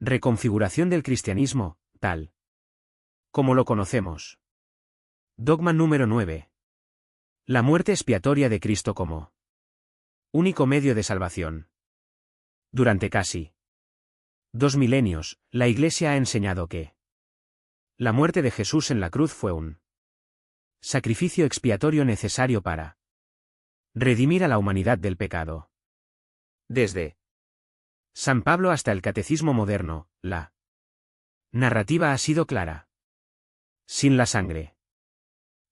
[SPEAKER 1] reconfiguración del cristianismo, tal como lo conocemos. Dogma número 9. La muerte expiatoria de Cristo como único medio de salvación. Durante casi 2 milenios, la Iglesia ha enseñado que la muerte de Jesús en la cruz fue un sacrificio expiatorio necesario para redimir a la humanidad del pecado. Desde San Pablo hasta el catecismo moderno, la narrativa ha sido clara. Sin la sangre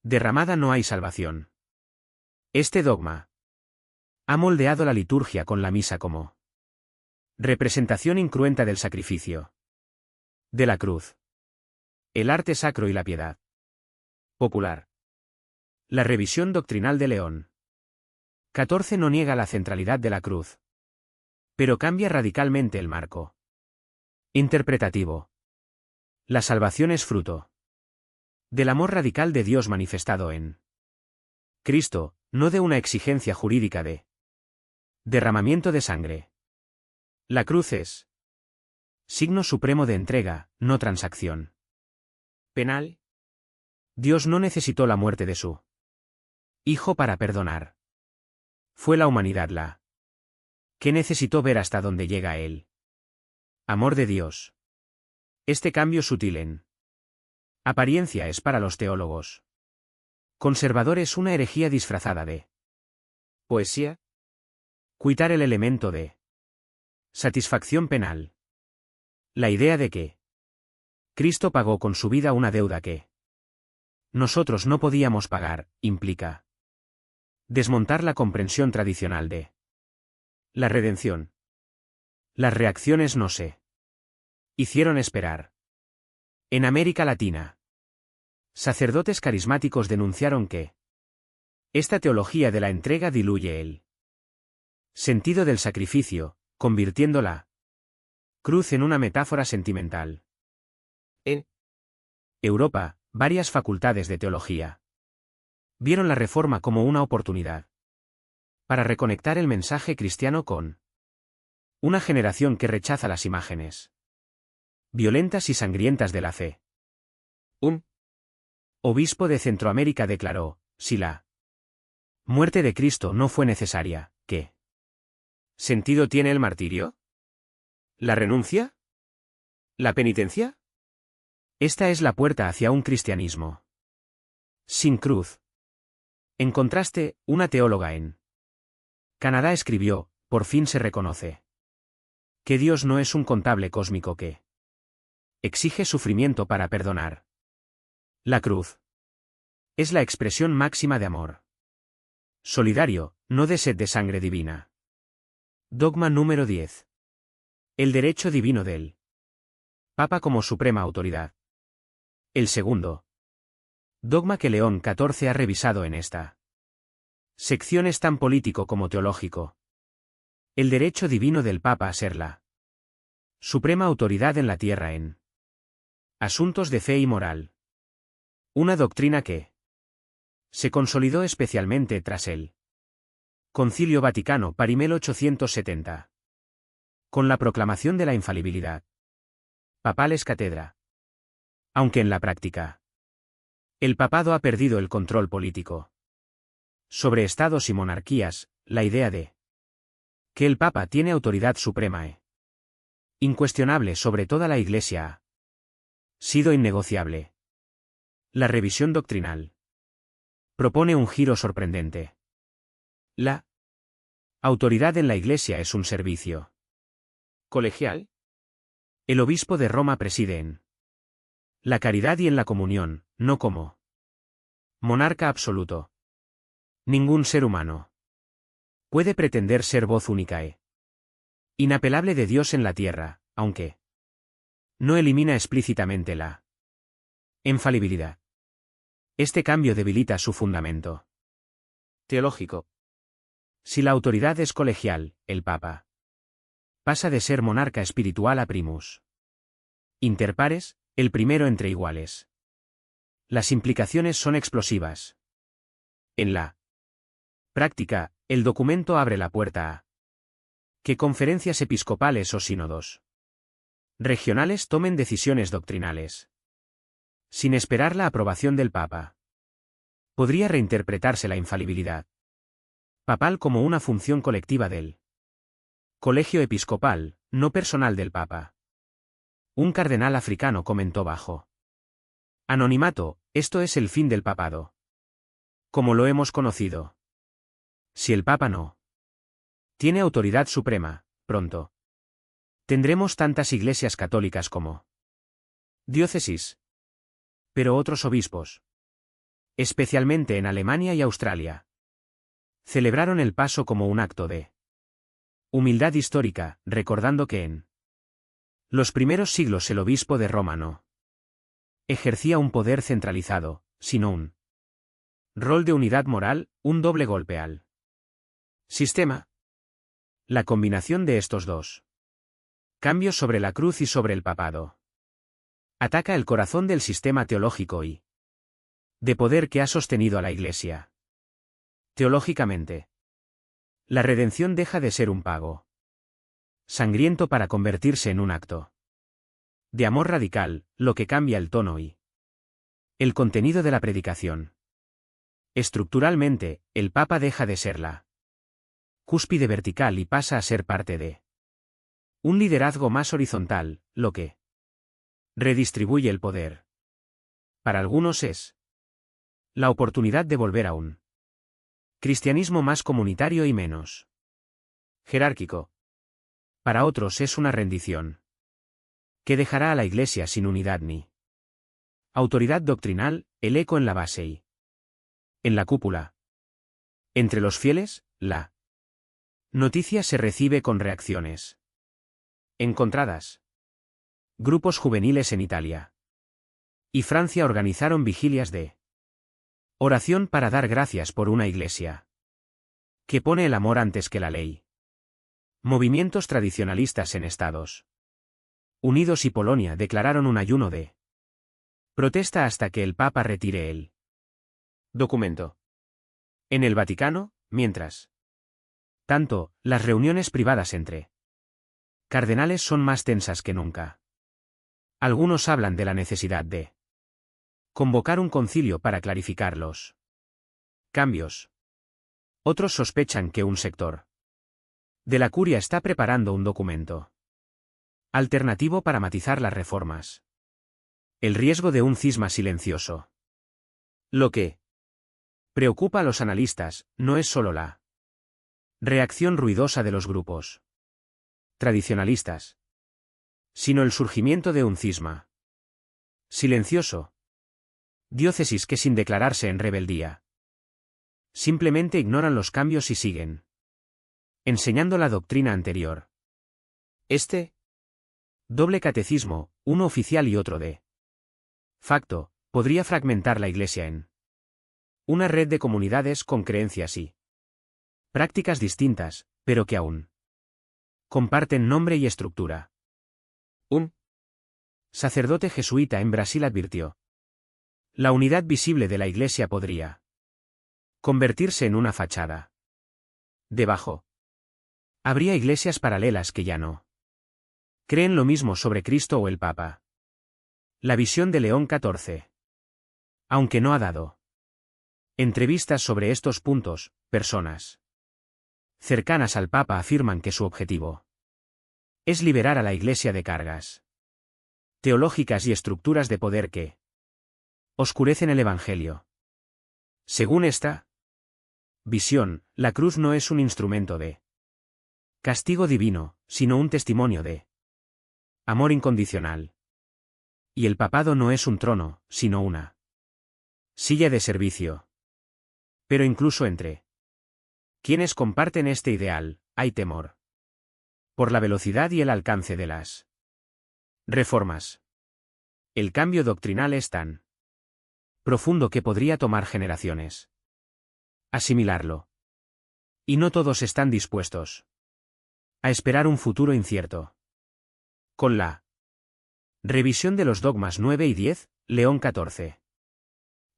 [SPEAKER 1] derramada no hay salvación. Este dogma ha moldeado la liturgia con la misa como representación incruenta del sacrificio de la cruz, el arte sacro y la piedad popular. La revisión doctrinal de León XIV no niega la centralidad de la cruz, pero cambia radicalmente el marco interpretativo. La salvación es fruto del amor radical de Dios manifestado en Cristo, no de una exigencia jurídica de derramamiento de sangre. La cruz es signo supremo de entrega, no transacción penal. Dios no necesitó la muerte de su Hijo para perdonar. Fue la humanidad la que necesitó ver hasta dónde llega el amor de Dios. Este cambio sutil en apariencia es para los teólogos conservadores una herejía disfrazada de
[SPEAKER 2] ¿Poesía?
[SPEAKER 1] quitar el elemento de satisfacción penal. La idea de que Cristo pagó con su vida una deuda que nosotros no podíamos pagar, implica desmontar la comprensión tradicional de la redención. Las reacciones no se hicieron esperar. En América Latina, sacerdotes carismáticos denunciaron que esta teología de la entrega diluye el sentido del sacrificio, convirtiendo la cruz en una metáfora sentimental.
[SPEAKER 2] En
[SPEAKER 1] Europa, varias facultades de teología vieron la Reforma como una oportunidad para reconectar el mensaje cristiano con una generación que rechaza las imágenes violentas y sangrientas de la fe. Un obispo de Centroamérica declaró, si la muerte de Cristo no fue necesaria, ¿qué
[SPEAKER 2] ¿sentido tiene el martirio? ¿La renuncia? ¿La penitencia?
[SPEAKER 1] Esta es la puerta hacia un cristianismo sin cruz. En contraste, una teóloga en Canadá escribió, por fin se reconoce que Dios no es un contable cósmico que exige sufrimiento para perdonar. La cruz es la expresión máxima de amor solidario, no de sed de sangre divina. Dogma número 10. El derecho divino del Papa como suprema autoridad. El segundo dogma que León XIV ha revisado en esta sección es tan político como teológico. El derecho divino del Papa a ser la suprema autoridad en la tierra en asuntos de fe y moral. Una doctrina que se consolidó especialmente tras el Concilio Vaticano Pari 1870. Con la proclamación de la infalibilidad papal es cátedra. Aunque en la práctica el papado ha perdido el control político sobre estados y monarquías, la idea de Que el Papa tiene autoridad suprema incuestionable sobre toda la Iglesia ha sido innegociable. La revisión doctrinal propone un giro sorprendente. La autoridad en la Iglesia es un servicio
[SPEAKER 2] ¿Colegial?
[SPEAKER 1] El obispo de Roma preside en la caridad y en la comunión, no como monarca absoluto. Ningún ser humano puede pretender ser voz única inapelable de Dios en la tierra, aunque no elimina explícitamente la infalibilidad. Este cambio debilita su fundamento
[SPEAKER 2] Teológico.
[SPEAKER 1] Si la autoridad es colegial, el Papa pasa de ser monarca espiritual a primus inter pares, el primero entre iguales. Las implicaciones son explosivas. En la práctica, el documento abre la puerta a que conferencias episcopales o sínodos regionales tomen decisiones doctrinales sin esperar la aprobación del Papa. Podría reinterpretarse la infalibilidad papal como una función colectiva del colegio episcopal, no personal del Papa. Un cardenal africano comentó bajo anonimato: esto es el fin del papado como lo hemos conocido. Si el Papa no tiene autoridad suprema, pronto tendremos tantas iglesias católicas como diócesis. Pero otros obispos, especialmente en Alemania y Australia, celebraron el paso como un acto de humildad histórica, recordando que en los primeros siglos el obispo de Roma no ejercía un poder centralizado, sino un rol de unidad moral, un doble golpe al sistema. La combinación de estos dos cambios sobre la cruz y sobre el papado ataca el corazón del sistema teológico y de poder que ha sostenido a la Iglesia. Teológicamente, la redención deja de ser un pago sangriento para convertirse en un acto de amor radical, lo que cambia el tono y el contenido de la predicación. Estructuralmente, el Papa deja de ser la cúspide vertical y pasa a ser parte de un liderazgo más horizontal, lo que redistribuye el poder. Para algunos es la oportunidad de volver a un cristianismo más comunitario y menos jerárquico. Para otros es una rendición que dejará a la Iglesia sin unidad ni autoridad doctrinal, el eco en la base y en la cúpula. Entre los fieles, la noticia se recibe con reacciones encontradas. Grupos juveniles en Italia y Francia organizaron vigilias de oración para dar gracias por una Iglesia que pone el amor antes que la ley. Movimientos tradicionalistas en Estados Unidos y Polonia declararon un ayuno de protesta hasta que el Papa retire el documento. En el Vaticano, mientras tanto, las reuniones privadas entre cardenales son más tensas que nunca. Algunos hablan de la necesidad de convocar un concilio para clarificar los cambios. Otros sospechan que un sector de la curia está preparando un documento alternativo para matizar las reformas. El riesgo de un cisma silencioso. Lo que preocupa a los analistas no es solo la reacción ruidosa de los grupos tradicionalistas, sino el surgimiento de un cisma silencioso. Diócesis que sin declararse en rebeldía simplemente ignoran los cambios y siguen enseñando la doctrina anterior. Este doble catecismo, uno oficial y otro de facto, podría fragmentar la Iglesia en una red de comunidades con creencias y prácticas distintas, pero que aún comparten nombre y estructura. Un sacerdote jesuita en Brasil advirtió: la unidad visible de la Iglesia podría convertirse en una fachada. Debajo habría iglesias paralelas que ya no creen lo mismo sobre Cristo o el Papa. La visión de León XIV. Aunque no ha dado entrevistas sobre estos puntos, personas cercanas al Papa afirman que su objetivo es liberar a la Iglesia de cargas teológicas y estructuras de poder que oscurecen el Evangelio. Según esta visión, la cruz no es un instrumento de castigo divino, sino un testimonio de amor incondicional. Y el papado no es un trono, sino una silla de servicio. Pero incluso entre quienes comparten este ideal, hay temor por la velocidad y el alcance de las reformas. El cambio doctrinal es tan profundo que podría tomar generaciones asimilarlo. Y no todos están dispuestos a esperar un futuro incierto. Con la revisión de los dogmas 9 y 10, León XIV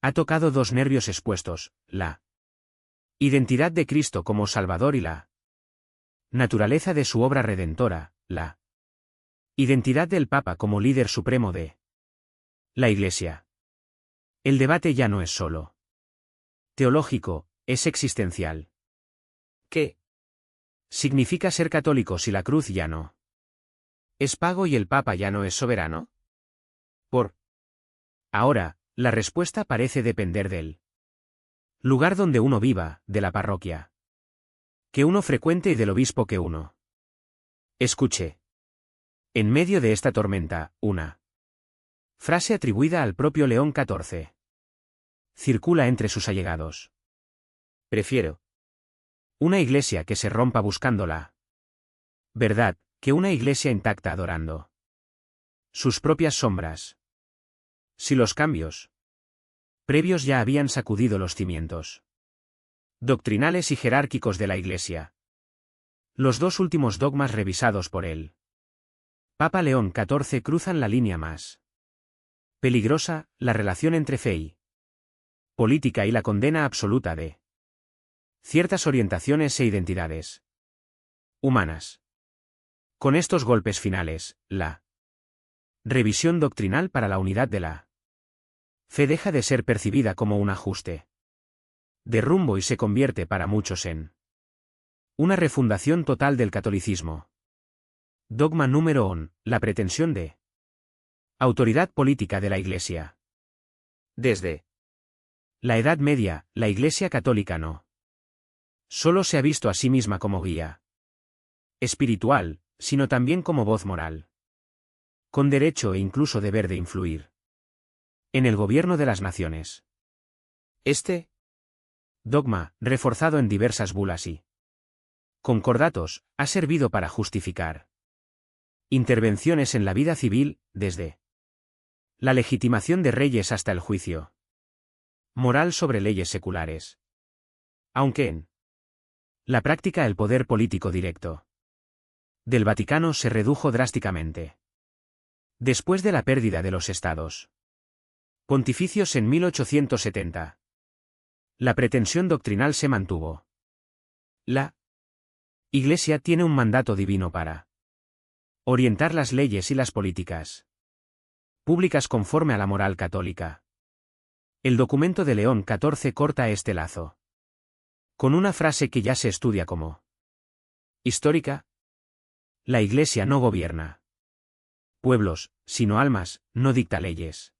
[SPEAKER 1] ha tocado dos nervios expuestos, la identidad de Cristo como Salvador y la naturaleza de su obra redentora, la identidad del Papa como líder supremo de la Iglesia. El debate ya no es solo teológico, es existencial. ¿Qué significa ser católico si la cruz ya no es pago y el Papa ya no es soberano? Por ahora, la respuesta parece depender del lugar donde uno viva, de la parroquia que uno frecuente y del obispo que uno escuche. En medio de esta tormenta, una frase atribuida al propio León XIV circula entre sus allegados. Prefiero una iglesia que se rompa buscando la verdad, que una iglesia intacta adorando sus propias sombras. Si los cambios previos ya habían sacudido los cimientos doctrinales y jerárquicos de la Iglesia, los dos últimos dogmas revisados por el Papa León XIV cruzan la línea más peligrosa, la relación entre fe y política y la condena absoluta de ciertas orientaciones e identidades humanas. Con estos golpes finales, la revisión doctrinal para la unidad de la fe deja de ser percibida como un ajuste de rumbo y se convierte para muchos en una refundación total del catolicismo. Dogma número 1. La pretensión de autoridad política de la Iglesia. Desde la Edad Media, la Iglesia católica no solo se ha visto a sí misma como guía espiritual, sino también como voz moral, con derecho e incluso deber de influir en el gobierno de las naciones. Este dogma, reforzado en diversas bulas y concordatos, ha servido para justificar intervenciones en la vida civil, desde la legitimación de reyes hasta el juicio moral sobre leyes seculares. Aunque en la práctica el poder político directo del Vaticano se redujo drásticamente después de la pérdida de los estados pontificios en 1870. La pretensión doctrinal se mantuvo. La Iglesia tiene un mandato divino para orientar las leyes y las políticas públicas conforme a la moral católica. El documento de León XIV corta este lazo con una frase que ya se estudia como histórica: la Iglesia no gobierna pueblos, sino almas, no dicta leyes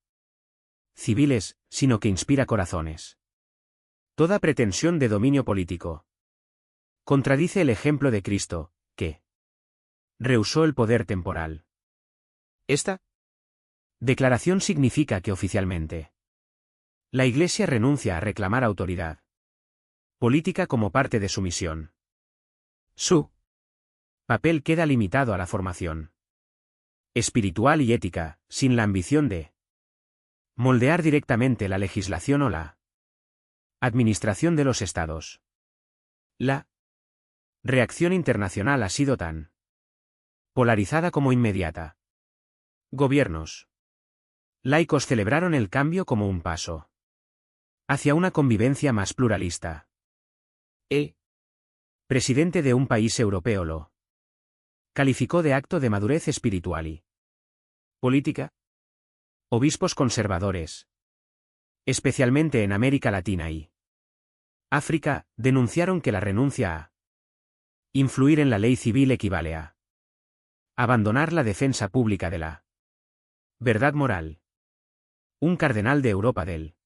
[SPEAKER 1] civiles, sino que inspira corazones. Toda pretensión de dominio político contradice el ejemplo de Cristo, que rehusó el poder temporal. Esta declaración significa que oficialmente la Iglesia renuncia a reclamar autoridad política como parte de su misión. Su papel queda limitado a la formación espiritual y ética, sin la ambición de moldear directamente la legislación o la administración de los estados. La reacción internacional ha sido tan polarizada como inmediata. Gobiernos laicos celebraron el cambio como un paso hacia una convivencia más pluralista. El presidente de un país europeo lo calificó de acto de madurez espiritual y política. Obispos conservadores, especialmente en América Latina y África, denunciaron que la renuncia a Influir en la ley civil equivale a abandonar la defensa pública de la verdad moral. Un cardenal de Europa del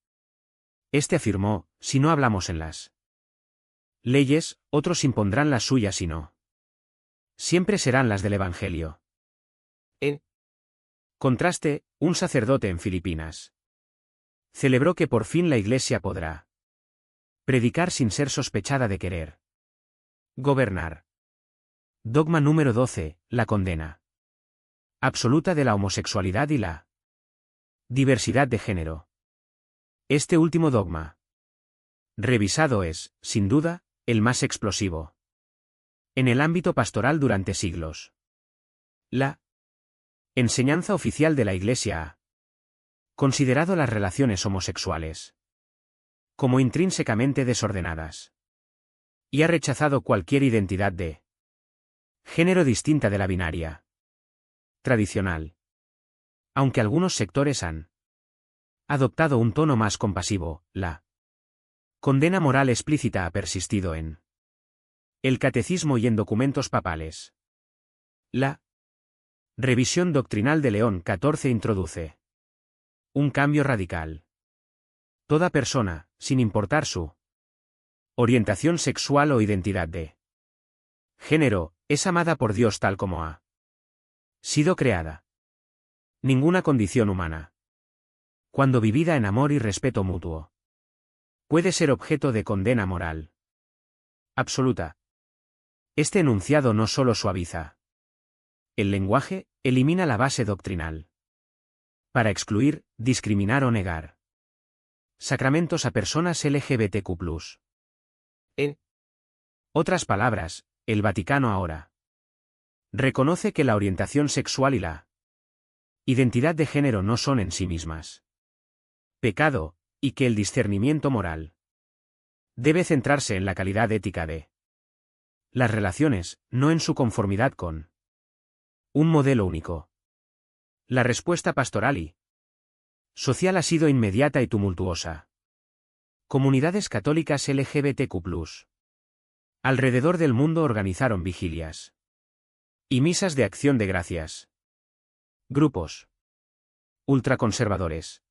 [SPEAKER 1] Este afirmó, si no hablamos en las leyes, otros impondrán las suyas y no siempre serán las del Evangelio.
[SPEAKER 2] En
[SPEAKER 1] Contraste, un sacerdote en Filipinas celebró que por fin la Iglesia podrá predicar sin ser sospechada de querer gobernar. Dogma número 12, la condena absoluta de la homosexualidad y la diversidad de género. Este último dogma revisado es, sin duda, el más explosivo en el ámbito pastoral durante siglos. La enseñanza oficial de la Iglesia ha considerado las relaciones homosexuales como intrínsecamente desordenadas y ha rechazado cualquier identidad de género distinta de la binaria tradicional. Aunque algunos sectores han adoptado un tono más compasivo, la condena moral explícita ha persistido en el catecismo y en documentos papales. La revisión doctrinal de León XIV introduce un cambio radical. Toda persona, sin importar su orientación sexual o identidad de género, es amada por Dios tal como ha sido creada. Ninguna condición humana, cuando vivida en amor y respeto mutuo, puede ser objeto de condena moral absoluta. Este enunciado no solo suaviza el lenguaje, elimina la base doctrinal para excluir, discriminar o negar sacramentos a personas LGBTQ+.
[SPEAKER 2] En
[SPEAKER 1] otras palabras, el Vaticano ahora reconoce que la orientación sexual y la identidad de género no son en sí mismas pecado, y que el discernimiento moral debe centrarse en la calidad ética de las relaciones, no en su conformidad con un modelo único. La respuesta pastoral y social ha sido inmediata y tumultuosa. Comunidades católicas LGBTQ+, alrededor del mundo organizaron vigilias y misas de acción de gracias. Grupos ultraconservadores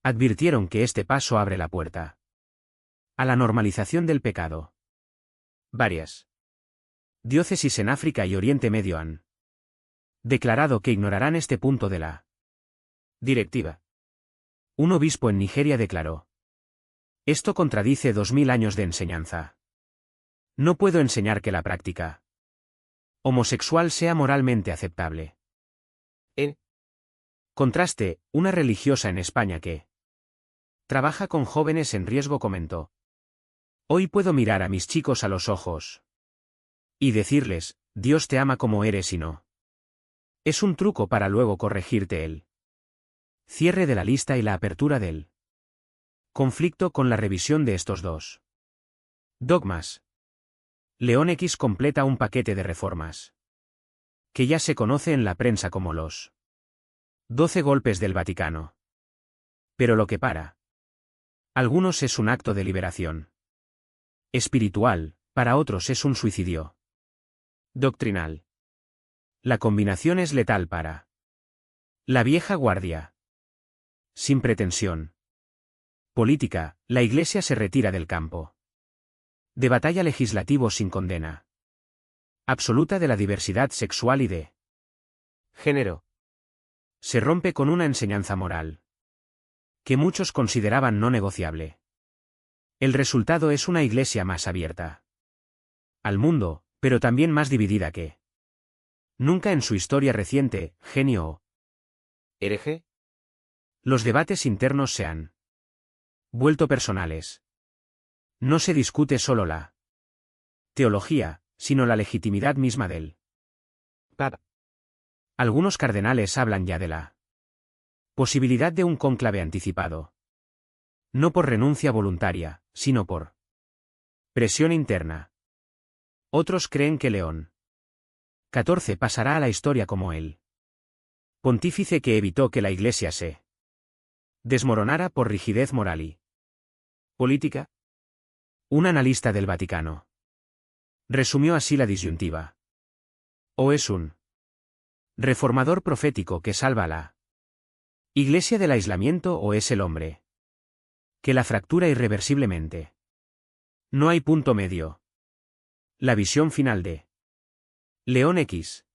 [SPEAKER 1] advirtieron que este paso abre la puerta a la normalización del pecado. Varias diócesis en África y Oriente Medio han declarado que ignorarán este punto de la directiva. Un obispo en Nigeria declaró: esto contradice 2000 años de enseñanza. No puedo enseñar que la práctica homosexual sea moralmente aceptable.
[SPEAKER 2] En
[SPEAKER 1] contraste, una religiosa en España que trabaja con jóvenes en riesgo comentó: hoy puedo mirar a mis chicos a los ojos y decirles, Dios te ama como eres y no es un truco para luego corregirte el cierre de la lista y la apertura del conflicto con la revisión de estos dos dogmas. León X completa un paquete de reformas que ya se conoce en la prensa como los 12 golpes del Vaticano. Pero lo que para algunos es un acto de liberación espiritual, para otros es un suicidio doctrinal. La combinación es letal para la vieja guardia. Sin pretensión política, la Iglesia se retira del campo de batalla legislativo sin condena absoluta de la diversidad sexual y de
[SPEAKER 2] género.
[SPEAKER 1] se rompe con una enseñanza moral que muchos consideraban no negociable. El resultado es una Iglesia más abierta al mundo, pero también más dividida que nunca en su historia reciente. Genio o
[SPEAKER 2] hereje.
[SPEAKER 1] los debates internos se han vuelto personales. No se discute solo la teología, sino la legitimidad misma del
[SPEAKER 2] Papa.
[SPEAKER 1] Algunos cardenales hablan ya de la posibilidad de un cónclave anticipado. No por renuncia voluntaria, sino por presión interna. Otros creen que León XIV pasará a la historia como el pontífice que evitó que la Iglesia se desmoronara por rigidez moral y política. Un analista del Vaticano Resumió así la disyuntiva. O es un reformador profético que salva a la Iglesia del aislamiento o es el hombre que la fractura irreversiblemente. No hay punto medio. La visión final de León X.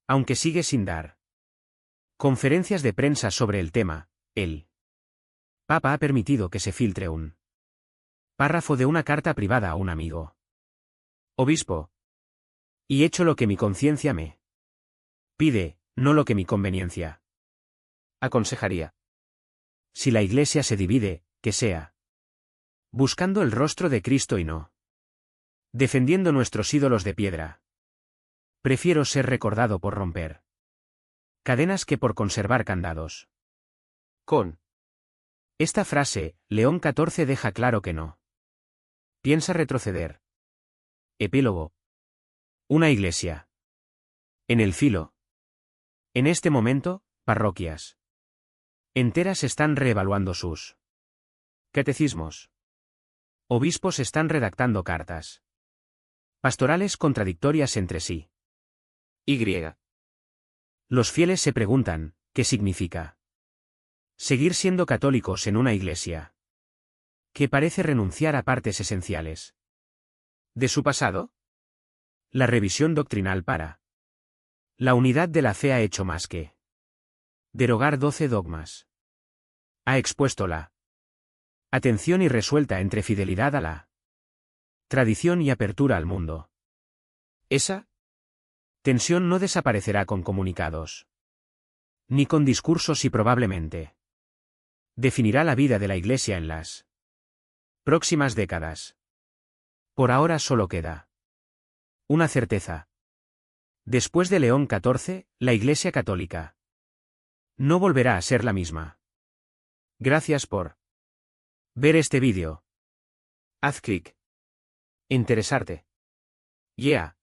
[SPEAKER 1] Aunque sigue sin dar conferencias de prensa sobre el tema, el Papa ha permitido que se filtre un párrafo de una carta privada a un amigo obispo. Y hecho lo que mi conciencia me pide, no lo que mi conveniencia
[SPEAKER 2] aconsejaría.
[SPEAKER 1] Si la Iglesia se divide, que sea buscando el rostro de Cristo y no defendiendo nuestros ídolos de piedra. Prefiero ser recordado por romper cadenas que por conservar candados.
[SPEAKER 2] Con
[SPEAKER 1] Esta frase, León XIV deja claro que no piensa retroceder. Epílogo. Una iglesia en el filo. En este momento, parroquias enteras están reevaluando sus catecismos. Obispos están redactando cartas pastorales contradictorias entre sí.
[SPEAKER 2] Y.
[SPEAKER 1] Los fieles se preguntan, ¿qué significa seguir siendo católicos en una iglesia que parece renunciar a partes esenciales
[SPEAKER 2] ¿De su pasado?
[SPEAKER 1] La revisión doctrinal para la unidad de la fe ha hecho más que derogar 12 dogmas. Ha expuesto la atención irresuelta entre fidelidad a la tradición y apertura al mundo.
[SPEAKER 2] Esa
[SPEAKER 1] tensión no desaparecerá con comunicados, ni con discursos y probablemente definirá la vida de la Iglesia en las próximas décadas. Por ahora solo queda una certeza. Después de León XIV, la Iglesia Católica no volverá a ser la misma. Gracias por ver este vídeo.
[SPEAKER 2] haz clic.
[SPEAKER 1] Interesarte.
[SPEAKER 2] Yeah.